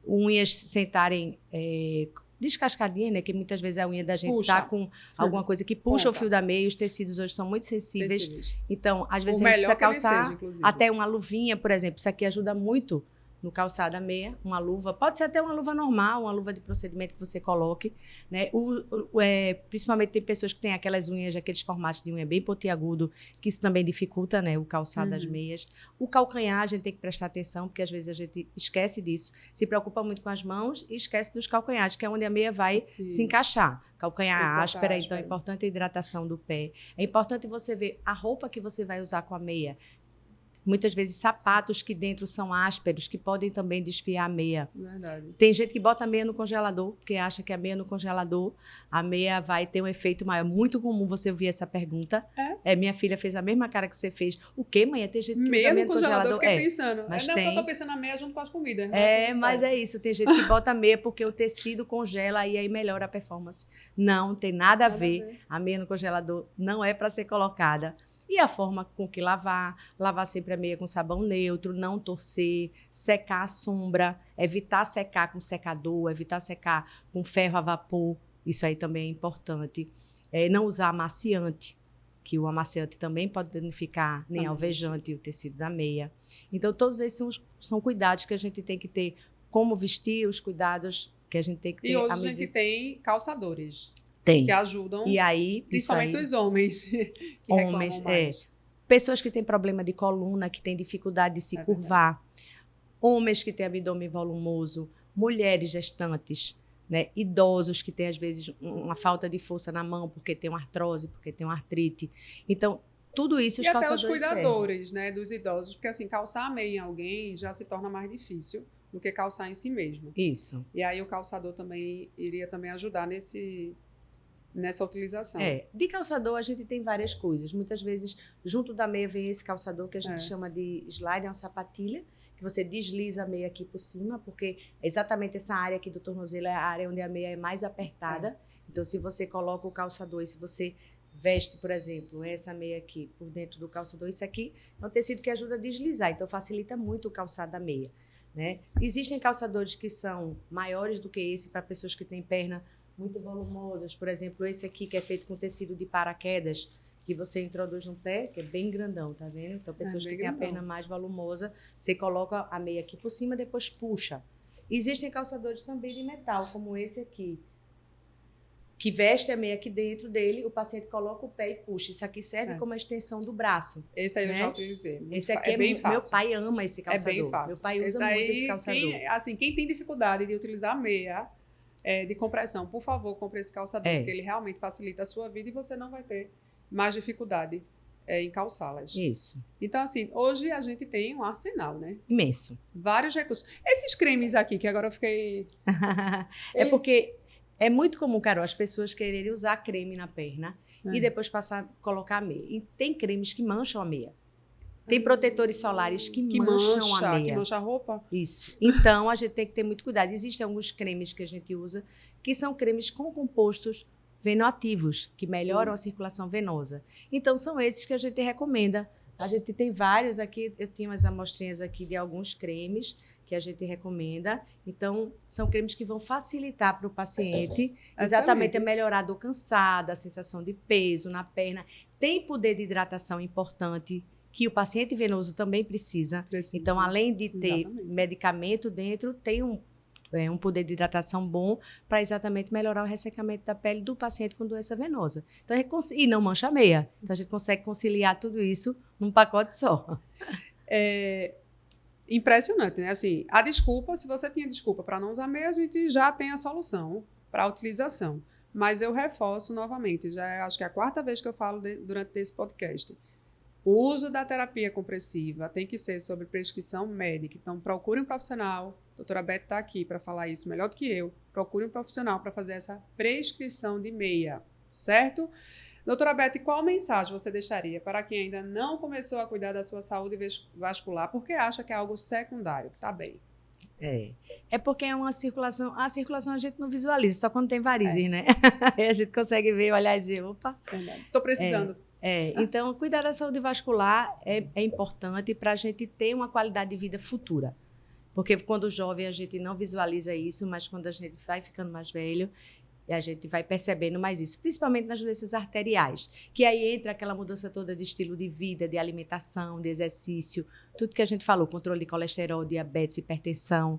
[SPEAKER 2] Unhas sentarem descascadinhas, né? Que muitas vezes a unha da gente está com alguma coisa que puxa o fio da meia e os tecidos hoje são muito sensíveis. Então, às vezes a gente precisa calçar até uma luvinha, por exemplo. Isso aqui ajuda muito no calçado da meia, uma luva. Pode ser até uma luva normal, uma luva de procedimento que você coloque, né? Principalmente tem pessoas que têm aquelas unhas, aqueles formatos de unha bem pontiagudo, que isso também dificulta, né, o calçado das meias. O calcanhar, a gente tem que prestar atenção, porque às vezes a gente esquece disso, se preocupa muito com as mãos e esquece dos calcanhares, que é onde a meia vai se encaixar. Calcanhar áspera, então é importante a hidratação do pé. É importante você ver a roupa que você vai usar com a meia. Muitas vezes sapatos que dentro são ásperos, que podem também desfiar a meia.
[SPEAKER 1] Verdade.
[SPEAKER 2] Tem gente que bota a meia no congelador, porque acha que a meia no congelador, a meia vai ter um efeito maior. Muito comum você ouvir essa pergunta. Minha filha fez a mesma cara que você fez. O quê, mãe? Tem gente que usa meia no congelador.
[SPEAKER 1] Eu fiquei pensando.
[SPEAKER 2] Mas
[SPEAKER 1] eu estou pensando na meia junto com as comidas.
[SPEAKER 2] Mas é isso. Tem gente que bota a meia porque o tecido congela e aí melhora a performance. Não, tem nada a ver. A meia no congelador não é para ser colocada. E a forma com que lavar sempre a meia com sabão neutro, não torcer, secar a sombra, evitar secar com secador, evitar secar com ferro a vapor, isso aí também é importante. Não usar amaciante, que o amaciante também pode danificar, nem alvejante o tecido da meia. Então, todos esses são cuidados que a gente tem que ter, como vestir, os cuidados que a gente tem que ter.
[SPEAKER 1] E hoje a gente tem calçadores.
[SPEAKER 2] Tem.
[SPEAKER 1] Que ajudam,
[SPEAKER 2] e aí,
[SPEAKER 1] principalmente os homens que reclamam mais.
[SPEAKER 2] Pessoas que têm problema de coluna, que têm dificuldade de se curvar. Homens que têm abdômen volumoso. Mulheres gestantes. Né? Idosos que têm, às vezes, uma falta de força na mão porque tem uma artrose, porque tem uma artrite. Então, tudo isso os calçadores
[SPEAKER 1] até os cuidadores, né, dos idosos. Porque, assim, calçar a meia em alguém já se torna mais difícil. do que calçar em si mesmo.
[SPEAKER 2] Isso.
[SPEAKER 1] E aí o calçador também iria também ajudar nessa utilização.
[SPEAKER 2] De calçador a gente tem várias coisas. Muitas vezes, junto da meia vem esse calçador que a gente chama de slide, é uma sapatilha, que você desliza a meia aqui por cima, porque exatamente essa área aqui do tornozelo é a área onde a meia é mais apertada. Então, se você coloca o calçador e se você veste, por exemplo, essa meia aqui por dentro do calçador, isso aqui é um tecido que ajuda a deslizar, então facilita muito o calçado da meia, né? Existem calçadores que são maiores do que esse para pessoas que têm perna muito volumosas, por exemplo, esse aqui que é feito com tecido de paraquedas, que você introduz no pé, que é bem grandão, tá vendo? Então, pessoas que têm a perna mais volumosa, você coloca a meia aqui por cima, depois puxa. Existem calçadores também de metal, como esse aqui, que veste a meia aqui dentro dele, o paciente coloca o pé e puxa. Isso aqui serve como a extensão do braço.
[SPEAKER 1] Esse aí eu já utilizei.
[SPEAKER 2] Esse aqui é bem fácil. Meu pai ama esse calçador.
[SPEAKER 1] É bem fácil.
[SPEAKER 2] Meu pai usa muito esse calçador.
[SPEAKER 1] Quem tem dificuldade de utilizar meia de compressão, por favor, compre esse calçador, porque ele realmente facilita a sua vida e você não vai ter mais dificuldade em calçá-las.
[SPEAKER 2] Isso.
[SPEAKER 1] Então, assim, hoje a gente tem um arsenal, né?
[SPEAKER 2] Imenso.
[SPEAKER 1] Vários recursos. Esses cremes aqui, que agora eu fiquei...
[SPEAKER 2] Porque... É muito comum, Carol, as pessoas quererem usar creme na perna e depois passar a colocar a meia. E tem cremes que mancham a meia. Tem protetores solares que mancham a meia.
[SPEAKER 1] Que mancha a roupa.
[SPEAKER 2] Isso. Então, a gente tem que ter muito cuidado. Existem alguns cremes que a gente usa que são cremes com compostos venoativos, que melhoram a circulação venosa. Então, são esses que a gente recomenda. A gente tem vários aqui, eu tinha umas amostrinhas aqui de alguns cremes que a gente recomenda. Então, são cremes que vão facilitar para o paciente exatamente a melhorar a dor cansada, a sensação de peso na perna. Tem poder de hidratação importante, que o paciente venoso também precisa. Então, além de ter medicamento dentro, tem um poder de hidratação bom para exatamente melhorar o ressecamento da pele do paciente com doença venosa. Então, e não mancha a meia. Então, a gente consegue conciliar tudo isso num pacote só.
[SPEAKER 1] Impressionante, né? Assim, se você tinha desculpa para não usar meia, a gente já tem a solução para a utilização. Mas eu reforço novamente, acho que é a 4ª vez que eu falo durante esse podcast. O uso da terapia compressiva tem que ser sobre prescrição médica. Então, procure um profissional. A doutora Beth está aqui para falar isso melhor do que eu. Procure um profissional para fazer essa prescrição de meia, certo? Doutora Beth, qual mensagem você deixaria para quem ainda não começou a cuidar da sua saúde vascular porque acha que é algo secundário, que está bem?
[SPEAKER 2] É porque é uma circulação. A circulação a gente não visualiza, só quando tem varizes, né? Aí a gente consegue ver, olhar e dizer, opa.
[SPEAKER 1] Estou precisando.
[SPEAKER 2] Então, cuidar da saúde vascular é importante para a gente ter uma qualidade de vida futura. Porque quando jovem a gente não visualiza isso, mas quando a gente vai ficando mais velho, a gente vai percebendo mais isso, principalmente nas doenças arteriais, que aí entra aquela mudança toda de estilo de vida, de alimentação, de exercício, tudo que a gente falou, controle de colesterol, diabetes, hipertensão.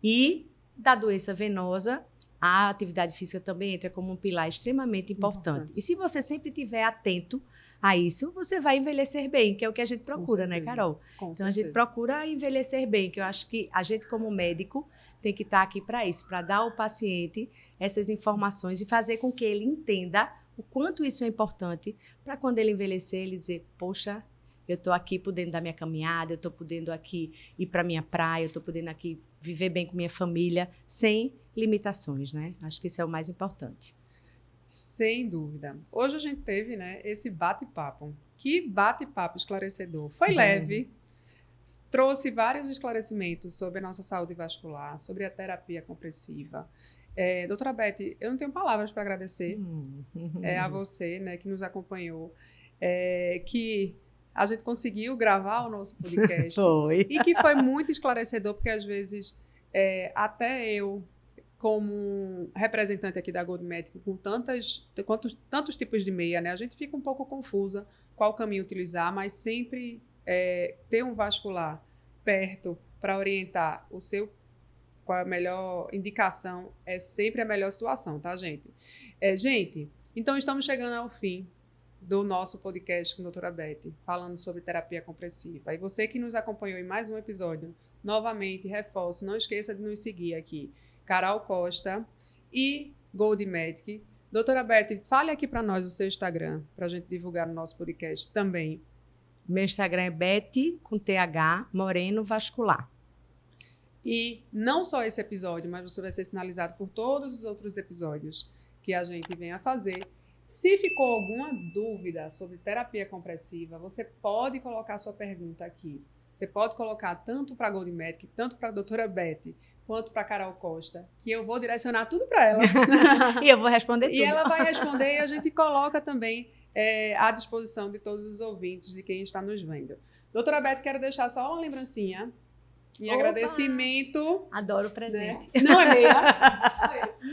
[SPEAKER 2] E da doença venosa, a atividade física também entra como um pilar extremamente importante. E se você sempre estiver atento a isso, você vai envelhecer bem, que é o que a gente procura, né, Carol? Então, a gente procura envelhecer bem, que eu acho que a gente, como médico, tem que estar aqui para isso, para dar ao paciente essas informações e fazer com que ele entenda o quanto isso é importante para quando ele envelhecer, ele dizer, poxa, eu estou aqui podendo dar minha caminhada, eu estou podendo aqui ir para minha praia, eu estou podendo aqui viver bem com minha família, sem limitações, né? Acho que isso é o mais importante.
[SPEAKER 1] Sem dúvida. Hoje a gente teve, né, esse bate-papo. Que bate-papo esclarecedor. Foi leve, trouxe vários esclarecimentos sobre a nossa saúde vascular, sobre a terapia compressiva. Doutora Beth, eu não tenho palavras para agradecer a você, né, que nos acompanhou, que a gente conseguiu gravar o nosso podcast.
[SPEAKER 2] Foi.
[SPEAKER 1] E que foi muito esclarecedor, porque às vezes até eu, como representante aqui da Gold Medic, com tantos tipos de meia, né, a gente fica um pouco confusa qual caminho utilizar, mas sempre ter um vascular perto para orientar qual a melhor indicação é sempre a melhor situação, tá, gente? Gente, então estamos chegando ao fim do nosso podcast com a doutora Beth, falando sobre terapia compressiva. E você que nos acompanhou em mais um episódio, novamente, reforço, não esqueça de nos seguir aqui, Carol Costa e Gold Medic. Doutora Beth, fale aqui para nós o seu Instagram, para a gente divulgar no nosso podcast também.
[SPEAKER 2] Meu Instagram é Beth, com TH, Moreno Vascular.
[SPEAKER 1] E não só esse episódio, mas você vai ser sinalizado por todos os outros episódios que a gente vem a fazer. Se ficou alguma dúvida sobre terapia compressiva, você pode colocar sua pergunta aqui. Você pode colocar tanto para a Gold Medic, tanto para a doutora Beth, quanto para a Carol Costa, que eu vou direcionar tudo para ela.
[SPEAKER 2] E eu vou responder tudo.
[SPEAKER 1] E ela vai responder e a gente coloca também à disposição de todos os ouvintes, de quem está nos vendo. Doutora Beth, quero deixar só uma lembrancinha. Em agradecimento.
[SPEAKER 2] Adoro o presente.
[SPEAKER 1] Né? Não é meia.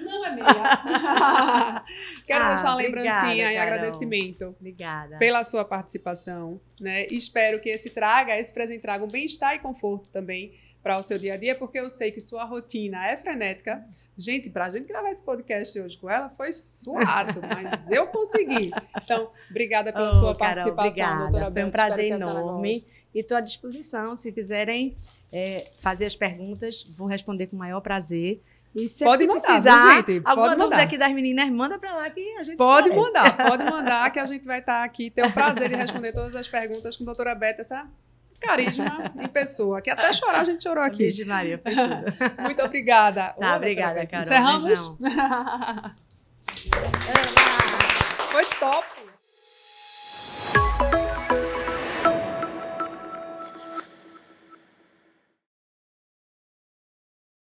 [SPEAKER 1] Não é meia. Quero deixar uma lembrancinha em agradecimento.
[SPEAKER 2] Obrigada.
[SPEAKER 1] Pela sua participação. Né? Espero que esse presente traga um bem-estar e conforto também para o seu dia a dia, porque eu sei que sua rotina é frenética. Gente, para a gente gravar esse podcast hoje com ela foi suado, mas eu consegui. Então, obrigada pela sua participação,
[SPEAKER 2] obrigada.
[SPEAKER 1] doutora Beth.
[SPEAKER 2] Foi um prazer enorme. E estou à disposição, se quiserem fazer as perguntas, vou responder com o maior prazer. E se
[SPEAKER 1] pode mandar,
[SPEAKER 2] precisar,
[SPEAKER 1] gente,
[SPEAKER 2] alguma
[SPEAKER 1] pode
[SPEAKER 2] dúvida
[SPEAKER 1] mandar
[SPEAKER 2] aqui das meninas, manda para lá que a gente
[SPEAKER 1] pode
[SPEAKER 2] esclarece.
[SPEAKER 1] mandar que a gente vai estar aqui, ter o prazer de responder todas as perguntas com a doutora Beth, essa carisma em pessoa, que até chorar a gente chorou aqui.
[SPEAKER 2] Virgem Maria, foi tudo.
[SPEAKER 1] Muito obrigada.
[SPEAKER 2] Tá, obrigada, Carol.
[SPEAKER 1] Encerramos? Foi top.